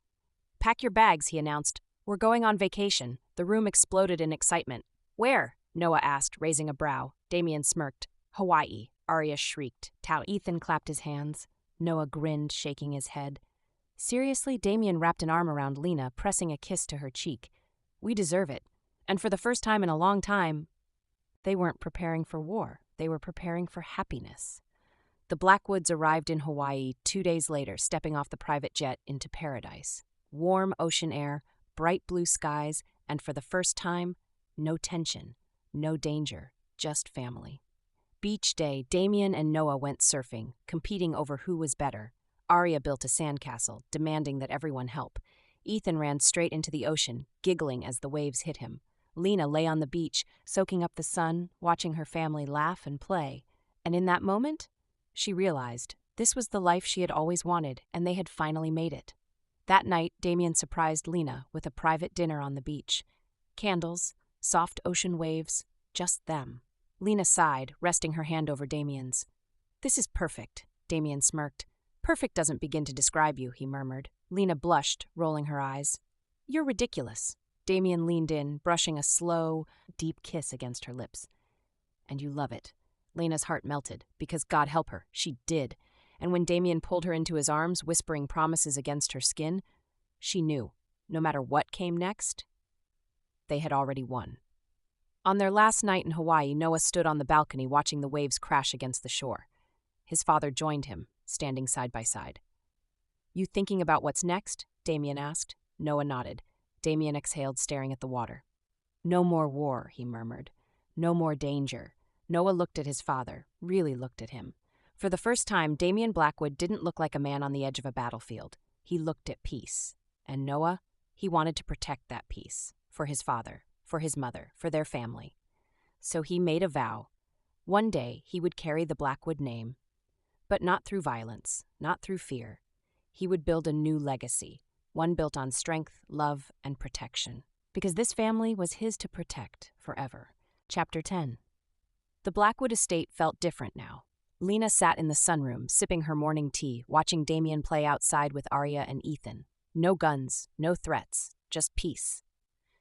"Pack your bags," he announced. We're going on vacation. The room exploded in excitement. Where? Noah asked, raising a brow. Damien smirked. Hawaii, Arya shrieked. Ethan clapped his hands. Noah grinned, shaking his head. Seriously, Damien wrapped an arm around Lena, pressing a kiss to her cheek. We deserve it. And for the first time in a long time, they weren't preparing for war. They were preparing for happiness. The Blackwoods arrived in Hawaii 2 days later, stepping off the private jet into paradise. Warm ocean air, bright blue skies, and for the first time, no tension, no danger, just family. Beach day, Damien and Noah went surfing, competing over who was better. Arya built a sandcastle, demanding that everyone help. Ethan ran straight into the ocean, giggling as the waves hit him. Lena lay on the beach, soaking up the sun, watching her family laugh and play. And in that moment, she realized this was the life she had always wanted, and they had finally made it. That night, Damien surprised Lena with a private dinner on the beach. Candles, soft ocean waves, just them. Lena sighed, resting her hand over Damien's. This is perfect, Damien smirked. Perfect doesn't begin to describe you, he murmured. Lena blushed, rolling her eyes. You're ridiculous. Damien leaned in, brushing a slow, deep kiss against her lips. And you love it. Lena's heart melted, because God help her, she did. And when Damien pulled her into his arms, whispering promises against her skin, she knew, no matter what came next, they had already won. On their last night in Hawaii, Noah stood on the balcony watching the waves crash against the shore. His father joined him, standing side by side. You thinking about what's next? Damien asked. Noah nodded. Damien exhaled, staring at the water. No more war, he murmured. No more danger. Noah looked at his father, really looked at him. For the first time, Damien Blackwood didn't look like a man on the edge of a battlefield. He looked at peace. And Noah, he wanted to protect that peace. For his father, for his mother, for their family. So he made a vow. One day he would carry the Blackwood name. But not through violence, not through fear. He would build a new legacy, one built on strength, love, and protection. Because this family was his to protect forever. Chapter 10. The Blackwood estate felt different now. Lena sat in the sunroom, sipping her morning tea, watching Damien play outside with Arya and Ethan. No guns, no threats, just peace.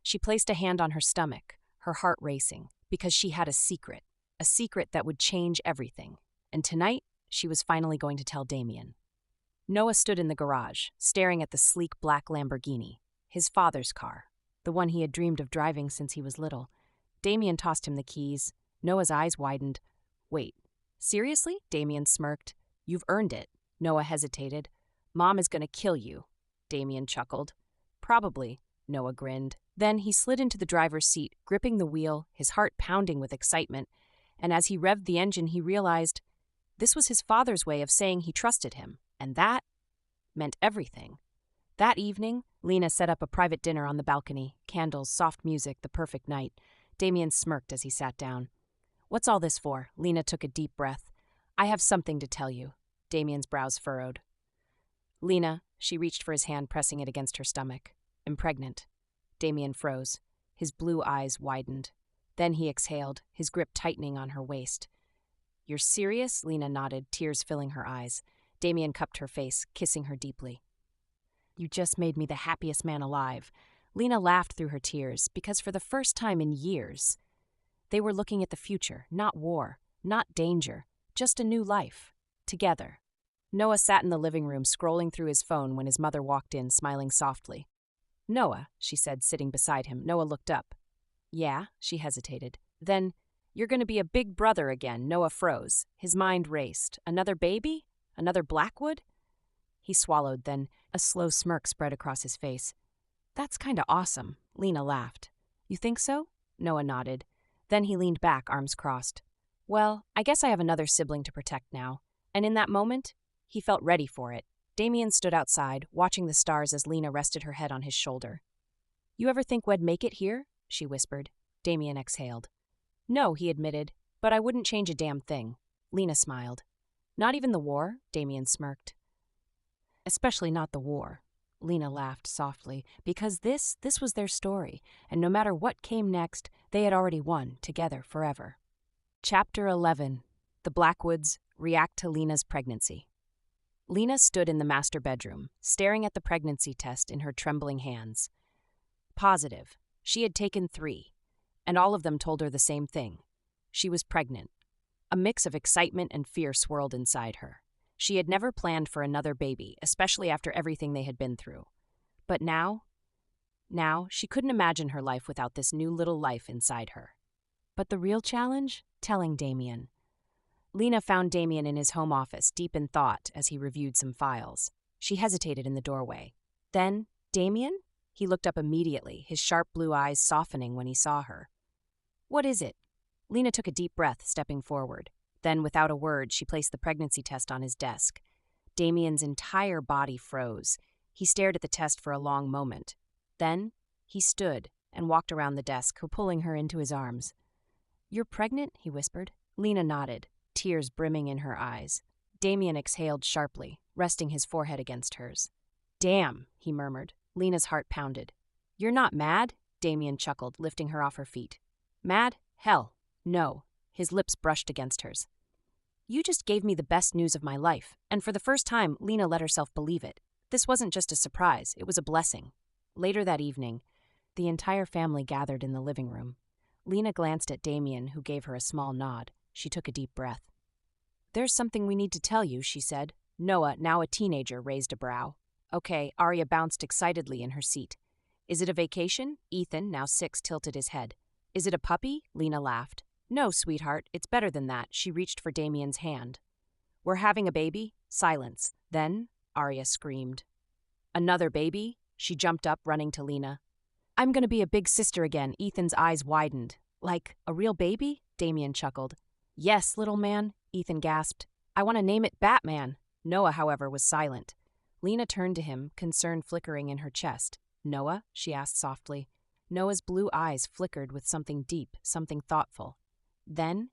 She placed a hand on her stomach, her heart racing, because she had a secret that would change everything. And tonight, she was finally going to tell Damien. Noah stood in the garage, staring at the sleek black Lamborghini, his father's car, the one he had dreamed of driving since he was little. Damien tossed him the keys. Noah's eyes widened. Wait, seriously? Damien smirked. You've earned it. Noah hesitated. Mom is going to kill you. Damien chuckled. Probably, Noah grinned. Then he slid into the driver's seat, gripping the wheel, his heart pounding with excitement. And as he revved the engine, he realized this was his father's way of saying he trusted him. And that meant everything. That evening, Lena set up a private dinner on the balcony. Candles, soft music, the perfect night. Damien smirked as he sat down. What's all this for? Lena took a deep breath. I have something to tell you. Damien's brows furrowed. Lena, she reached for his hand, pressing it against her stomach. I'm pregnant. Damien froze. His blue eyes widened. Then he exhaled, his grip tightening on her waist. You're serious? Lena nodded, tears filling her eyes. Damien cupped her face, kissing her deeply. You just made me the happiest man alive. Lena laughed through her tears, because for the first time in years, they were looking at the future, not war, not danger, just a new life, together. Noah sat in the living room, scrolling through his phone when his mother walked in, smiling softly. Noah, she said, sitting beside him. Noah looked up. Yeah, she hesitated. Then, you're going to be a big brother again. Noah froze. His mind raced. Another baby? Another Blackwood? He swallowed, then a slow smirk spread across his face. That's kind of awesome. Lena laughed. You think so? Noah nodded. Then he leaned back, arms crossed. Well, I guess I have another sibling to protect now. And in that moment, he felt ready for it. Damien stood outside, watching the stars as Lena rested her head on his shoulder. You ever think we'd make it here? She whispered. Damien exhaled. No, he admitted, but I wouldn't change a damn thing. Lena smiled. Not even the war? Damien smirked. Especially not the war. Lena laughed softly, because this was their story, and no matter what came next, they had already won, together, forever. Chapter 11. The Blackwoods react to Lena's pregnancy. Lena stood in the master bedroom, staring at the pregnancy test in her trembling hands. Positive. She had taken 3, and all of them told her the same thing. She was pregnant. A mix of excitement and fear swirled inside her. She had never planned for another baby, especially after everything they had been through. But now, she couldn't imagine her life without this new little life inside her. But the real challenge? Telling Damien. Lena found Damien in his home office, deep in thought, as he reviewed some files. She hesitated in the doorway. Then, Damien? He looked up immediately, his sharp blue eyes softening when he saw her. What is it? Lena took a deep breath, stepping forward. Then, without a word, she placed the pregnancy test on his desk. Damien's entire body froze. He stared at the test for a long moment. Then, he stood and walked around the desk, pulling her into his arms. You're pregnant? He whispered. Lena nodded, tears brimming in her eyes. Damien exhaled sharply, resting his forehead against hers. Damn, he murmured. Lena's heart pounded. You're not mad? Damien chuckled, lifting her off her feet. Mad? Hell, no. His lips brushed against hers. You just gave me the best news of my life, and for the first time, Lena let herself believe it. This wasn't just a surprise, it was a blessing. Later that evening, the entire family gathered in the living room. Lena glanced at Damien, who gave her a small nod. She took a deep breath. There's something we need to tell you, she said. Noah, now a teenager, raised a brow. Okay, Arya bounced excitedly in her seat. Is it a vacation? Ethan, now 6, tilted his head. Is it a puppy? Lena laughed. No, sweetheart, it's better than that. She reached for Damien's hand. We're having a baby? Silence. Then, Arya screamed. Another baby? She jumped up, running to Lena. I'm gonna be a big sister again. Ethan's eyes widened. Like, a real baby? Damien chuckled. Yes, little man, Ethan gasped. I want to name it Batman. Noah, however, was silent. Lena turned to him, concern flickering in her chest. Noah? She asked softly. Noah's blue eyes flickered with something deep, something thoughtful. Then,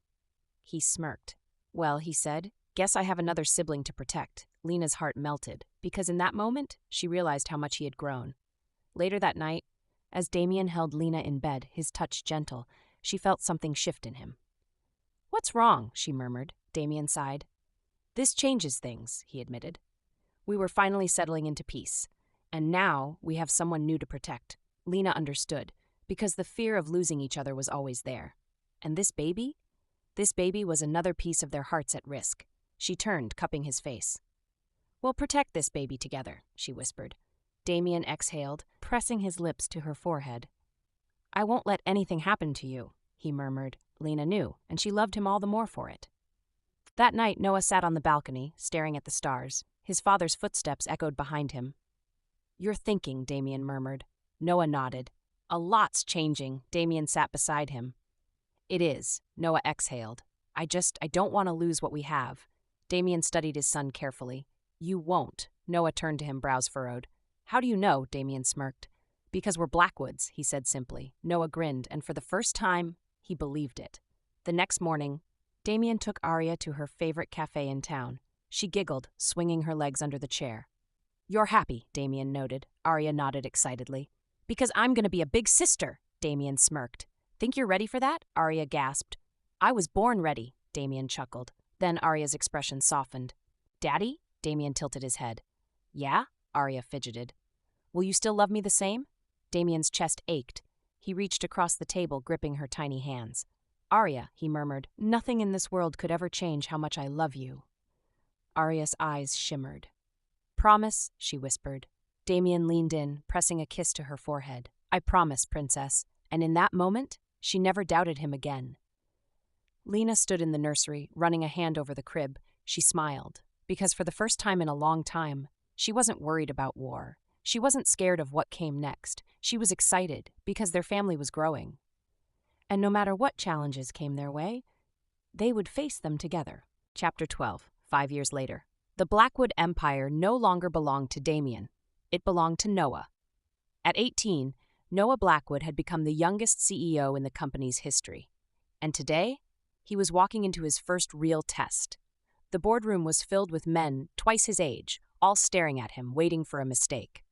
he smirked. Well, he said, guess I have another sibling to protect. Lena's heart melted, because in that moment, she realized how much he had grown. Later that night, as Damien held Lena in bed, his touch gentle, she felt something shift in him. What's wrong? She murmured. Damien sighed. This changes things, he admitted. We were finally settling into peace, and now we have someone new to protect. Lena understood, because the fear of losing each other was always there. And this baby? This baby was another piece of their hearts at risk. She turned, cupping his face. We'll protect this baby together, she whispered. Damien exhaled, pressing his lips to her forehead. I won't let anything happen to you, he murmured. Lena knew, and she loved him all the more for it. That night, Noah sat on the balcony, staring at the stars. His father's footsteps echoed behind him. You're thinking, Damien murmured. Noah nodded. A lot's changing. Damien sat beside him. It is, Noah exhaled. I don't want to lose what we have. Damien studied his son carefully. You won't. Noah turned to him, brows furrowed. How do you know? Damien smirked. Because we're Blackwoods, he said simply. Noah grinned, and for the first time, he believed it. The next morning, Damien took Arya to her favorite cafe in town. She giggled, swinging her legs under the chair. You're happy, Damien noted. Arya nodded excitedly. Because I'm going to be a big sister, Damien smirked. Think you're ready for that? Arya gasped. I was born ready, Damien chuckled. Then Arya's expression softened. Daddy? Damien tilted his head. Yeah? Arya fidgeted. Will you still love me the same? Damien's chest ached. He reached across the table, gripping her tiny hands. Arya, he murmured, nothing in this world could ever change how much I love you. Arya's eyes shimmered. Promise, she whispered. Damien leaned in, pressing a kiss to her forehead. I promise, princess. And in that moment, she never doubted him again. Lena stood in the nursery, running a hand over the crib. She smiled, because for the first time in a long time, she wasn't worried about war. She wasn't scared of what came next. She was excited, because their family was growing. And no matter what challenges came their way, they would face them together. Chapter 12, 5 years later. The Blackwood Empire no longer belonged to Damien. It belonged to Noah. At 18, Noah Blackwood had become the youngest CEO in the company's history. And today, he was walking into his first real test. The boardroom was filled with men twice his age, all staring at him, waiting for a mistake.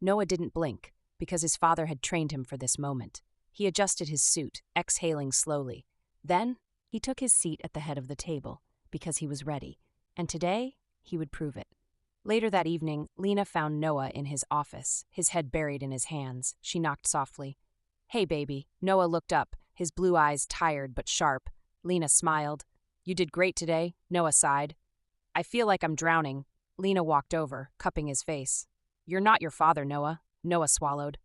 Noah didn't blink, because his father had trained him for this moment. He adjusted his suit, exhaling slowly. Then, he took his seat at the head of the table, because he was ready. And today, he would prove it. Later that evening, Lena found Noah in his office, his head buried in his hands. She knocked softly. "Hey, baby." Noah looked up, his blue eyes tired but sharp. Lena smiled. "You did great today," Noah sighed. "I feel like I'm drowning." Lena walked over, cupping his face. "You're not your father, Noah." Noah swallowed.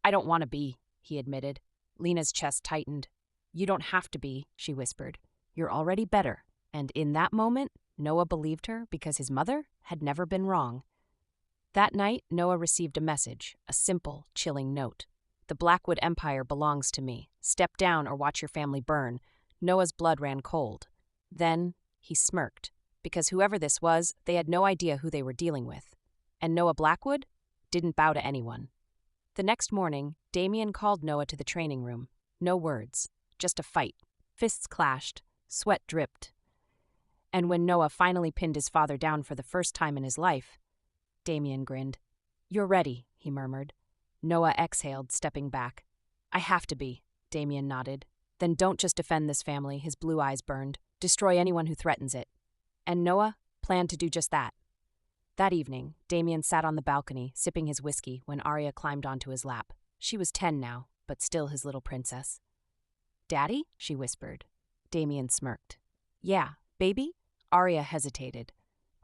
"I don't want to be," he admitted. Lena's chest tightened. "You don't have to be," she whispered. "You're already better." And in that moment, Noah believed her because his mother had never been wrong. That night, Noah received a message, a simple, chilling note. "The Blackwood Empire belongs to me. Step down or watch your family burn." Noah's blood ran cold. Then he smirked, because whoever this was, they had no idea who they were dealing with. And Noah Blackwood didn't bow to anyone. The next morning, Damien called Noah to the training room. No words, just a fight. Fists clashed, sweat dripped. And when Noah finally pinned his father down for the first time in his life, Damien grinned. "You're ready," he murmured. Noah exhaled, stepping back. "I have to be," Damien nodded. "Then don't just defend this family," his blue eyes burned. "Destroy anyone who threatens it." And Noah planned to do just that. That evening, Damien sat on the balcony, sipping his whiskey, when Arya climbed onto his lap. She was 10 now, but still his little princess. "Daddy?" she whispered. Damien smirked. "Yeah, baby?" Arya hesitated.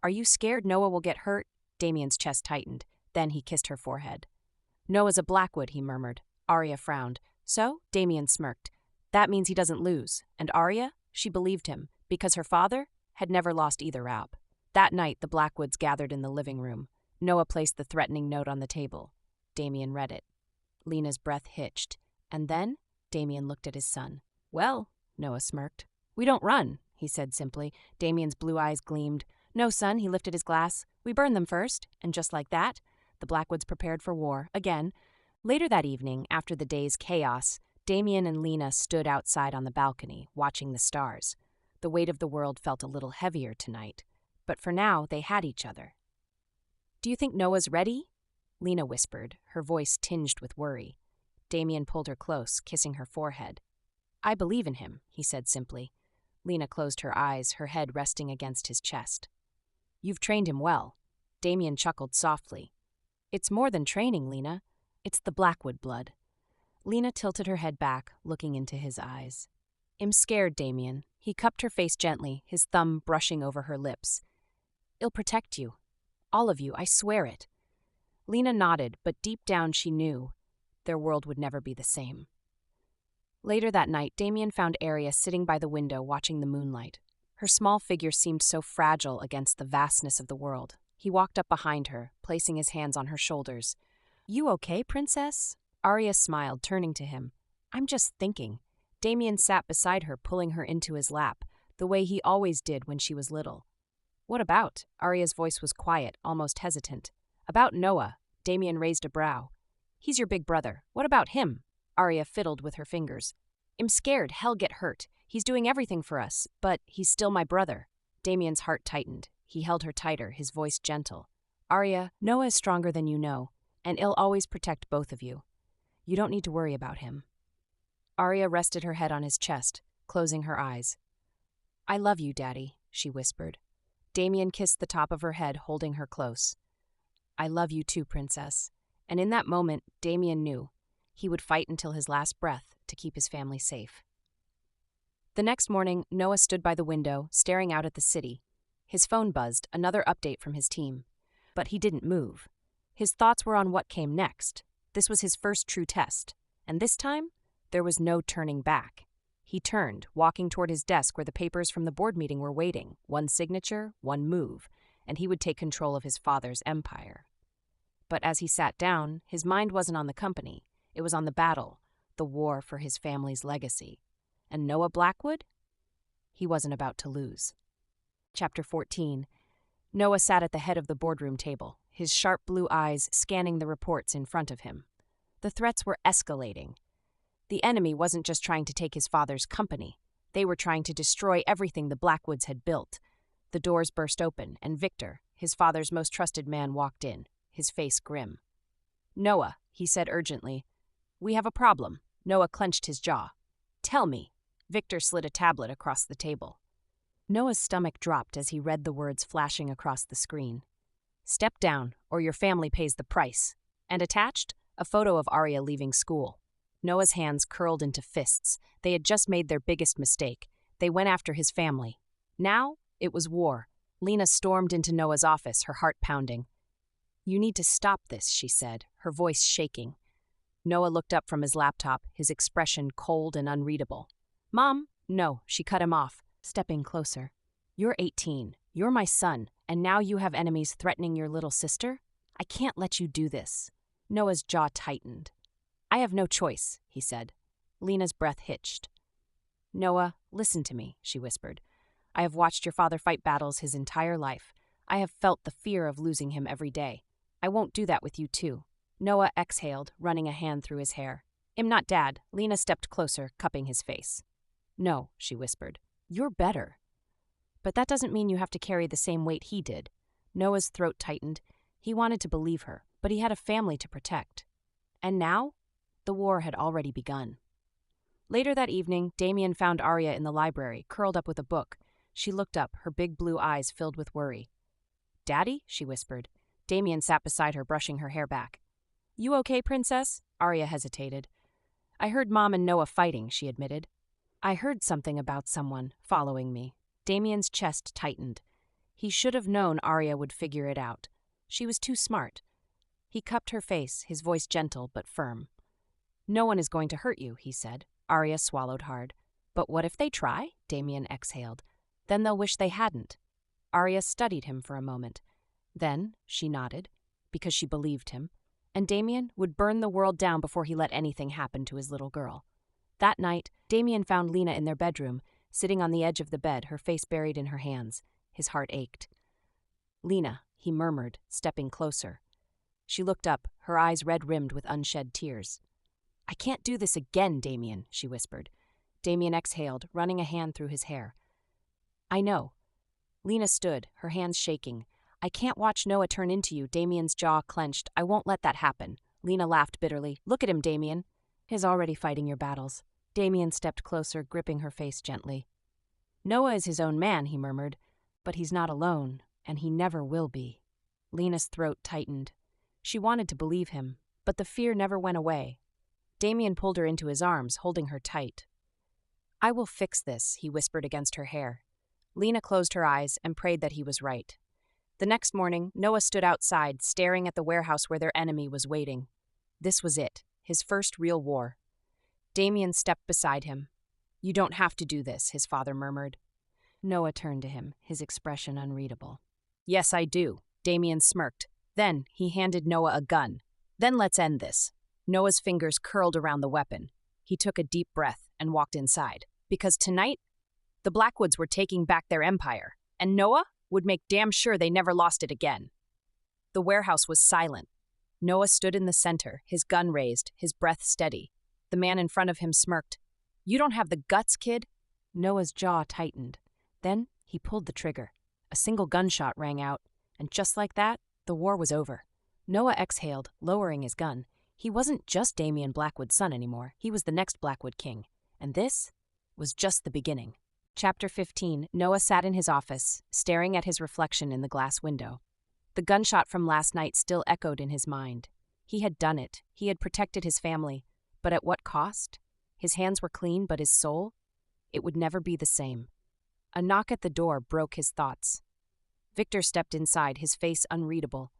"Are you scared Noah will get hurt?" Damien's chest tightened. Then he kissed her forehead. "Noah's a Blackwood," he murmured. Arya frowned. "So?" Damien smirked. "That means he doesn't lose." And Arya? She believed him, because her father had never lost either round. That night, the Blackwoods gathered in the living room. Noah placed the threatening note on the table. Damien read it. Lena's breath hitched. And then, Damien looked at his son. "Well," Noah smirked. "We don't run," he said simply. Damien's blue eyes gleamed. "No, son," he lifted his glass. "We burn them first." And just like that, the Blackwoods prepared for war, again. Later that evening, after the day's chaos, Damien and Lena stood outside on the balcony, watching the stars. The weight of the world felt a little heavier tonight. But for now, they had each other. "Do you think Noah's ready?" Lena whispered, her voice tinged with worry. Damien pulled her close, kissing her forehead. "I believe in him," he said simply. Lena closed her eyes, her head resting against his chest. "You've trained him well." Damien chuckled softly. "It's more than training, Lena. It's the Blackwood blood." Lena tilted her head back, looking into his eyes. "I'm scared, Damien." He cupped her face gently, his thumb brushing over her lips. "I'll protect you. All of you, I swear it." Lena nodded, but deep down she knew their world would never be the same. Later that night, Damien found Arya sitting by the window watching the moonlight. Her small figure seemed so fragile against the vastness of the world. He walked up behind her, placing his hands on her shoulders. "You okay, princess?" Arya smiled, turning to him. "I'm just thinking." Damien sat beside her, pulling her into his lap, the way he always did when she was little. "What about?" Arya's voice was quiet, almost hesitant. "About Noah." Damien raised a brow. "He's your big brother. What about him?" Arya fiddled with her fingers. "I'm scared he'll get hurt. He's doing everything for us, but he's still my brother." Damien's heart tightened. He held her tighter, his voice gentle. "Arya, Noah is stronger than you know, and he'll always protect both of you. You don't need to worry about him." Arya rested her head on his chest, closing her eyes. "I love you, Daddy," she whispered. Damien kissed the top of her head, holding her close. "I love you too, Princess." And in that moment, Damien knew he would fight until his last breath to keep his family safe. The next morning, Noah stood by the window, staring out at the city. His phone buzzed, another update from his team. But he didn't move. His thoughts were on what came next. This was his first true test. And this time, there was no turning back. He turned, walking toward his desk where the papers from the board meeting were waiting. One signature, one move, and he would take control of his father's empire. But as he sat down, his mind wasn't on the company. It was on the battle, the war for his family's legacy. And Noah Blackwood? He wasn't about to lose. Chapter 14. Noah sat at the head of the boardroom table, his sharp blue eyes scanning the reports in front of him. The threats were escalating. The enemy wasn't just trying to take his father's company. They were trying to destroy everything the Blackwoods had built. The doors burst open, and Victor, his father's most trusted man, walked in, his face grim. "Noah," he said urgently, "we have a problem." Noah clenched his jaw. "Tell me." Victor slid a tablet across the table. Noah's stomach dropped as he read the words flashing across the screen. Step down, or your family pays the price. And attached, a photo of Arya leaving school. Noah's hands curled into fists. They had just made their biggest mistake. They went after his family. Now, it was war. Lena stormed into Noah's office, her heart pounding. "You need to stop this," she said, her voice shaking. Noah looked up from his laptop, his expression cold and unreadable. "Mom!" "No," she cut him off, stepping closer. "You're 18. You're my son, and now you have enemies threatening your little sister? I can't let you do this." Noah's jaw tightened. "I have no choice," he said. Lena's breath hitched. "Noah, listen to me," she whispered. "I have watched your father fight battles his entire life. I have felt the fear of losing him every day. I won't do that with you, too." Noah exhaled, running a hand through his hair. "I'm not Dad." Lena stepped closer, cupping his face. "No," she whispered. "You're better. But that doesn't mean you have to carry the same weight he did." Noah's throat tightened. He wanted to believe her, but he had a family to protect. And now, the war had already begun. Later that evening, Damien found Arya in the library, curled up with a book. She looked up, her big blue eyes filled with worry. "Daddy?" she whispered. Damien sat beside her, brushing her hair back. "You okay, Princess?" Arya hesitated. "I heard Mom and Noah fighting," she admitted. "I heard something about someone following me." Damien's chest tightened. He should have known Arya would figure it out. She was too smart. He cupped her face, his voice gentle but firm. "No one is going to hurt you," he said. Arya swallowed hard. "But what if they try?" Damien exhaled. "Then they'll wish they hadn't." Arya studied him for a moment. Then she nodded, because she believed him, and Damien would burn the world down before he let anything happen to his little girl. That night, Damien found Lena in their bedroom, sitting on the edge of the bed, her face buried in her hands. His heart ached. "Lena," he murmured, stepping closer. She looked up, her eyes red-rimmed with unshed tears. "I can't do this again, Damien," she whispered. Damien exhaled, running a hand through his hair. "I know." Lena stood, her hands shaking. "I can't watch Noah turn into you." Damien's jaw clenched. "I won't let that happen." Lena laughed bitterly. "Look at him, Damien. He's already fighting your battles." Damien stepped closer, gripping her face gently. "Noah is his own man," he murmured, "but he's not alone, and he never will be." Lena's throat tightened. She wanted to believe him, but the fear never went away. Damien pulled her into his arms, holding her tight. "I will fix this," he whispered against her hair. Lena closed her eyes and prayed that he was right. The next morning, Noah stood outside, staring at the warehouse where their enemy was waiting. This was it, his first real war. Damien stepped beside him. "You don't have to do this," his father murmured. Noah turned to him, his expression unreadable. "Yes, I do." Damien smirked. Then he handed Noah a gun. "Then let's end this." Noah's fingers curled around the weapon. He took a deep breath and walked inside. Because tonight, the Blackwoods were taking back their empire, and Noah would make damn sure they never lost it again. The warehouse was silent. Noah stood in the center, his gun raised, his breath steady. The man in front of him smirked. "You don't have the guts, kid?" Noah's jaw tightened. Then he pulled the trigger. A single gunshot rang out, and just like that, the war was over. Noah exhaled, lowering his gun. He wasn't just Damien Blackwood's son anymore. He was the next Blackwood king. And this was just the beginning. Chapter 15. Noah sat in his office, staring at his reflection in the glass window. The gunshot from last night still echoed in his mind. He had done it. He had protected his family. But at what cost? His hands were clean, but his soul? It would never be the same. A knock at the door broke his thoughts. Victor stepped inside, his face unreadable.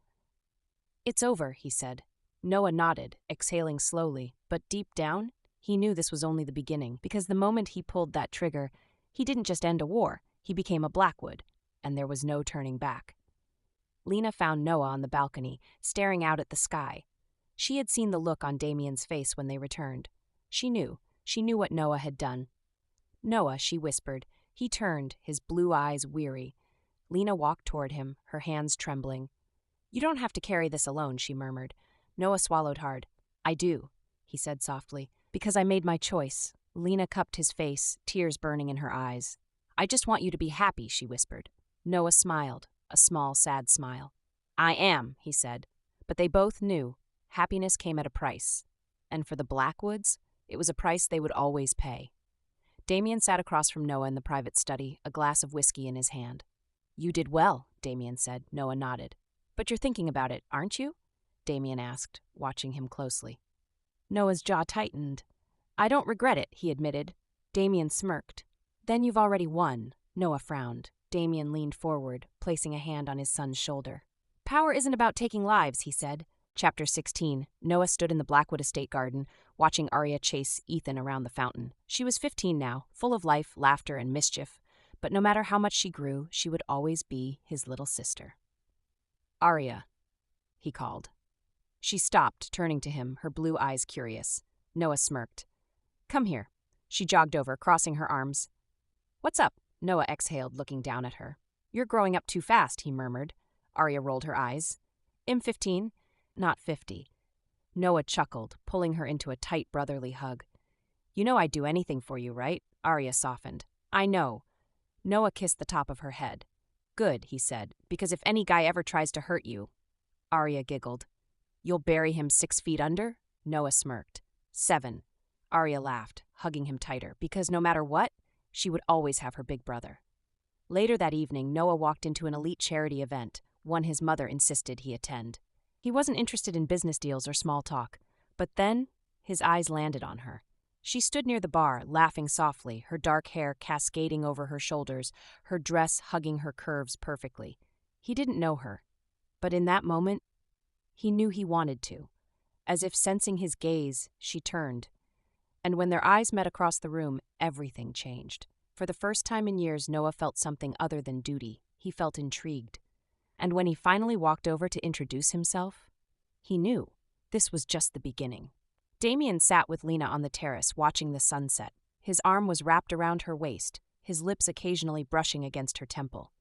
"It's over," he said. Noah nodded, exhaling slowly, but deep down, he knew this was only the beginning, because the moment he pulled that trigger, he didn't just end a war, he became a Blackwood, and there was no turning back. Lena found Noah on the balcony, staring out at the sky. She had seen the look on Damien's face when they returned. She knew what Noah had done. "Noah," she whispered. He turned, his blue eyes weary. Lena walked toward him, her hands trembling. "You don't have to carry this alone," she murmured. Noah swallowed hard. "I do," he said softly, "because I made my choice." Lena cupped his face, tears burning in her eyes. "I just want you to be happy," she whispered. Noah smiled, a small, sad smile. "I am," he said. But they both knew happiness came at a price. And for the Blackwoods, it was a price they would always pay. Damien sat across from Noah in the private study, a glass of whiskey in his hand. "You did well," Damien said. Noah nodded. But you're thinking about it, aren't you? Damien asked, watching him closely. Noah's jaw tightened. I don't regret it, he admitted. Damien smirked. Then you've already won, Noah frowned. Damien leaned forward, placing a hand on his son's shoulder. Power isn't about taking lives, he said. Chapter 16. Noah stood in the Blackwood estate garden, watching Arya chase Ethan around the fountain. She was 15 now, full of life, laughter, and mischief. But no matter how much she grew, she would always be his little sister. Arya, he called. She stopped, turning to him, her blue eyes curious. Noah smirked. Come here. She jogged over, crossing her arms. What's up? Noah exhaled, looking down at her. You're growing up too fast, he murmured. Arya rolled her eyes. I'm 15, not 50. Noah chuckled, pulling her into a tight brotherly hug. You know I'd do anything for you, right? Arya softened. I know. Noah kissed the top of her head. Good, he said, because if any guy ever tries to hurt you... Arya giggled. You'll bury him 6 feet under? Noah smirked. 7. Arya laughed, hugging him tighter, because no matter what, she would always have her big brother. Later that evening, Noah walked into an elite charity event, one his mother insisted he attend. He wasn't interested in business deals or small talk, but then his eyes landed on her. She stood near the bar, laughing softly, her dark hair cascading over her shoulders, her dress hugging her curves perfectly. He didn't know her, but in that moment, he knew he wanted to. As if sensing his gaze, she turned. And when their eyes met across the room, everything changed. For the first time in years, Noah felt something other than duty. He felt intrigued. And when he finally walked over to introduce himself, he knew this was just the beginning. Damien sat with Lena on the terrace, watching the sunset. His arm was wrapped around her waist, his lips occasionally brushing against her temple.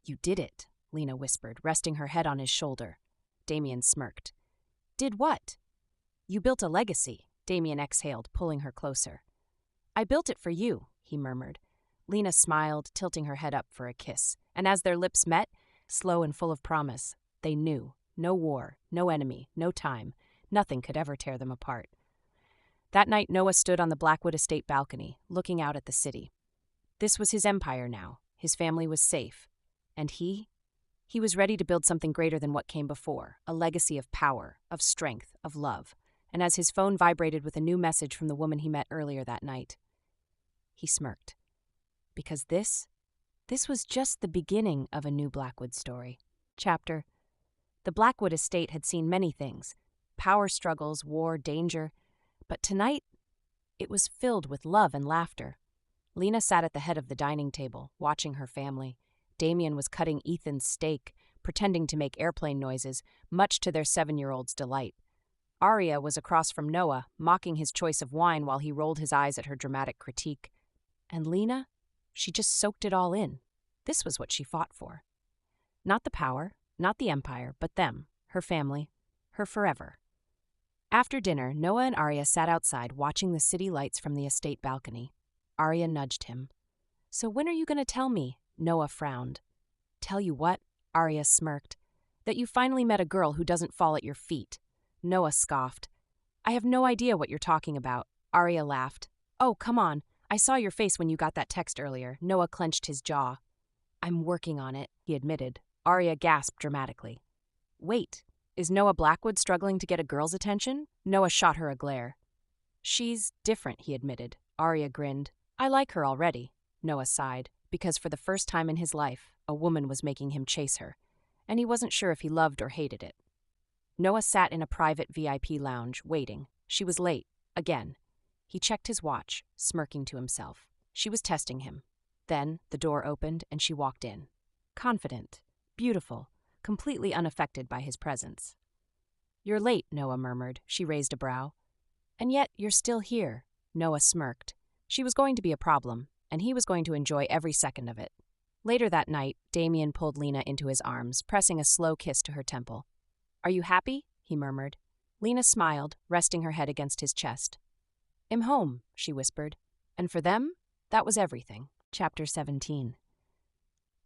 You did it, Lena whispered, resting her head on his shoulder. Damien smirked. Did what? You built a legacy, Damien exhaled, pulling her closer. I built it for you, he murmured. Lena smiled, tilting her head up for a kiss, and as their lips met, slow and full of promise, they knew. No war, no enemy, no time. Nothing could ever tear them apart. That night, Noah stood on the Blackwood estate balcony, looking out at the city. This was his empire now. His family was safe. And he was ready to build something greater than what came before, a legacy of power, of strength, of love. And as his phone vibrated with a new message from the woman he met earlier that night, he smirked. Because this was just the beginning of a new Blackwood story. Chapter. The Blackwood estate had seen many things. Power struggles, war, danger. But tonight, it was filled with love and laughter. Lena sat at the head of the dining table, watching her family. Damien was cutting Ethan's steak, pretending to make airplane noises, much to their 7-year-old's delight. Arya was across from Noah, mocking his choice of wine while he rolled his eyes at her dramatic critique. And Lena? She just soaked it all in. This was what she fought for. Not the power, not the empire, but them, her family, her forever. After dinner, Noah and Arya sat outside watching the city lights from the estate balcony. Arya nudged him. So when are you going to tell me? Noah frowned. Tell you what? Arya smirked. That you finally met a girl who doesn't fall at your feet. Noah scoffed. I have no idea what you're talking about. Arya laughed. Oh, come on. I saw your face when you got that text earlier. Noah clenched his jaw. I'm working on it, he admitted. Arya gasped dramatically. Wait, is Noah Blackwood struggling to get a girl's attention? Noah shot her a glare. She's different, he admitted. Arya grinned. I like her already. Noah sighed, because for the first time in his life, a woman was making him chase her, and he wasn't sure if he loved or hated it. Noah sat in a private VIP lounge, waiting. She was late, again. He checked his watch, smirking to himself. She was testing him. Then the door opened and she walked in. Confident, beautiful, completely unaffected by his presence. You're late, Noah murmured. She raised a brow. And yet you're still here. Noah smirked. She was going to be a problem, and he was going to enjoy every second of it. Later that night, Damien pulled Lena into his arms, pressing a slow kiss to her temple. Are you happy? He murmured. Lena smiled, resting her head against his chest. I'm home, she whispered. And for them, that was everything. Chapter 17.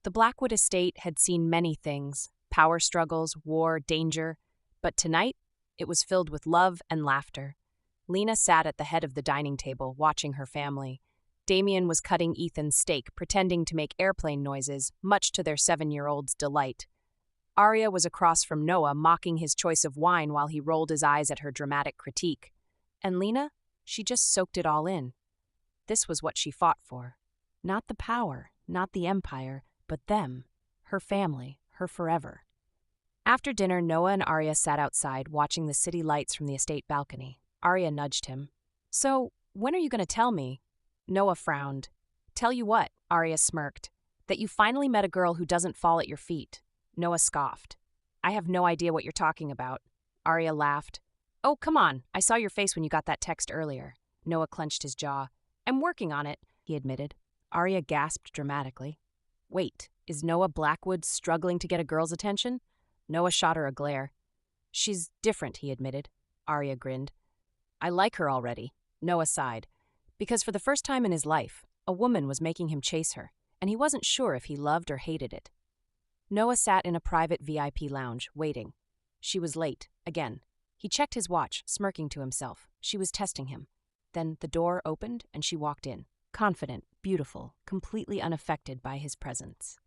The Blackwood estate had seen many things, power struggles, war, danger, but tonight it was filled with love and laughter. Lena sat at the head of the dining table, watching her family. Damien was cutting Ethan's steak, pretending to make airplane noises, much to their 7-year-old's delight. Arya was across from Noah, mocking his choice of wine while he rolled his eyes at her dramatic critique. And Lena? She just soaked it all in. This was what she fought for. Not the power, not the empire, but them, her family, her forever. After dinner, Noah and Arya sat outside, watching the city lights from the estate balcony. Arya nudged him. "So, when are you going to tell me?" Noah frowned. "Tell you what," Arya smirked. "That you finally met a girl who doesn't fall at your feet." Noah scoffed. "I have no idea what you're talking about." Arya laughed. "Oh, come on. I saw your face when you got that text earlier." Noah clenched his jaw. "I'm working on it," he admitted. Arya gasped dramatically. "Wait, is Noah Blackwood struggling to get a girl's attention?" Noah shot her a glare. "She's different," he admitted. Arya grinned. "I like her already." Noah sighed. Because for the first time in his life, a woman was making him chase her, and he wasn't sure if he loved or hated it. Noah sat in a private VIP lounge, waiting. She was late, again. He checked his watch, smirking to himself. She was testing him. Then the door opened, and she walked in. Confident, beautiful, completely unaffected by his presence.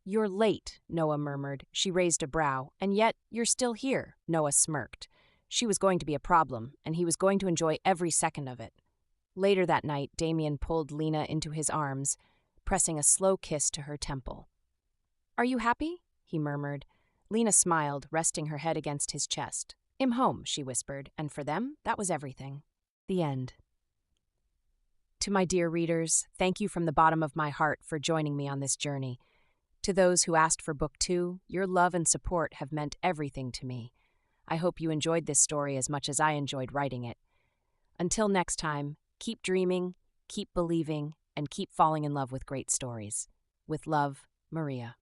"You're late," Noah murmured. She raised a brow. "And yet, you're still here." Noah smirked. She was going to be a problem, and he was going to enjoy every second of it. Later that night, Damien pulled Lena into his arms, pressing a slow kiss to her temple. "Are you happy?" he murmured. Lena smiled, resting her head against his chest. "I'm home," she whispered, and for them, that was everything. The end. To my dear readers, thank you from the bottom of my heart for joining me on this journey. To those who asked for Book 2, your love and support have meant everything to me. I hope you enjoyed this story as much as I enjoyed writing it. Until next time, keep dreaming, keep believing, and keep falling in love with great stories. With love, Maria.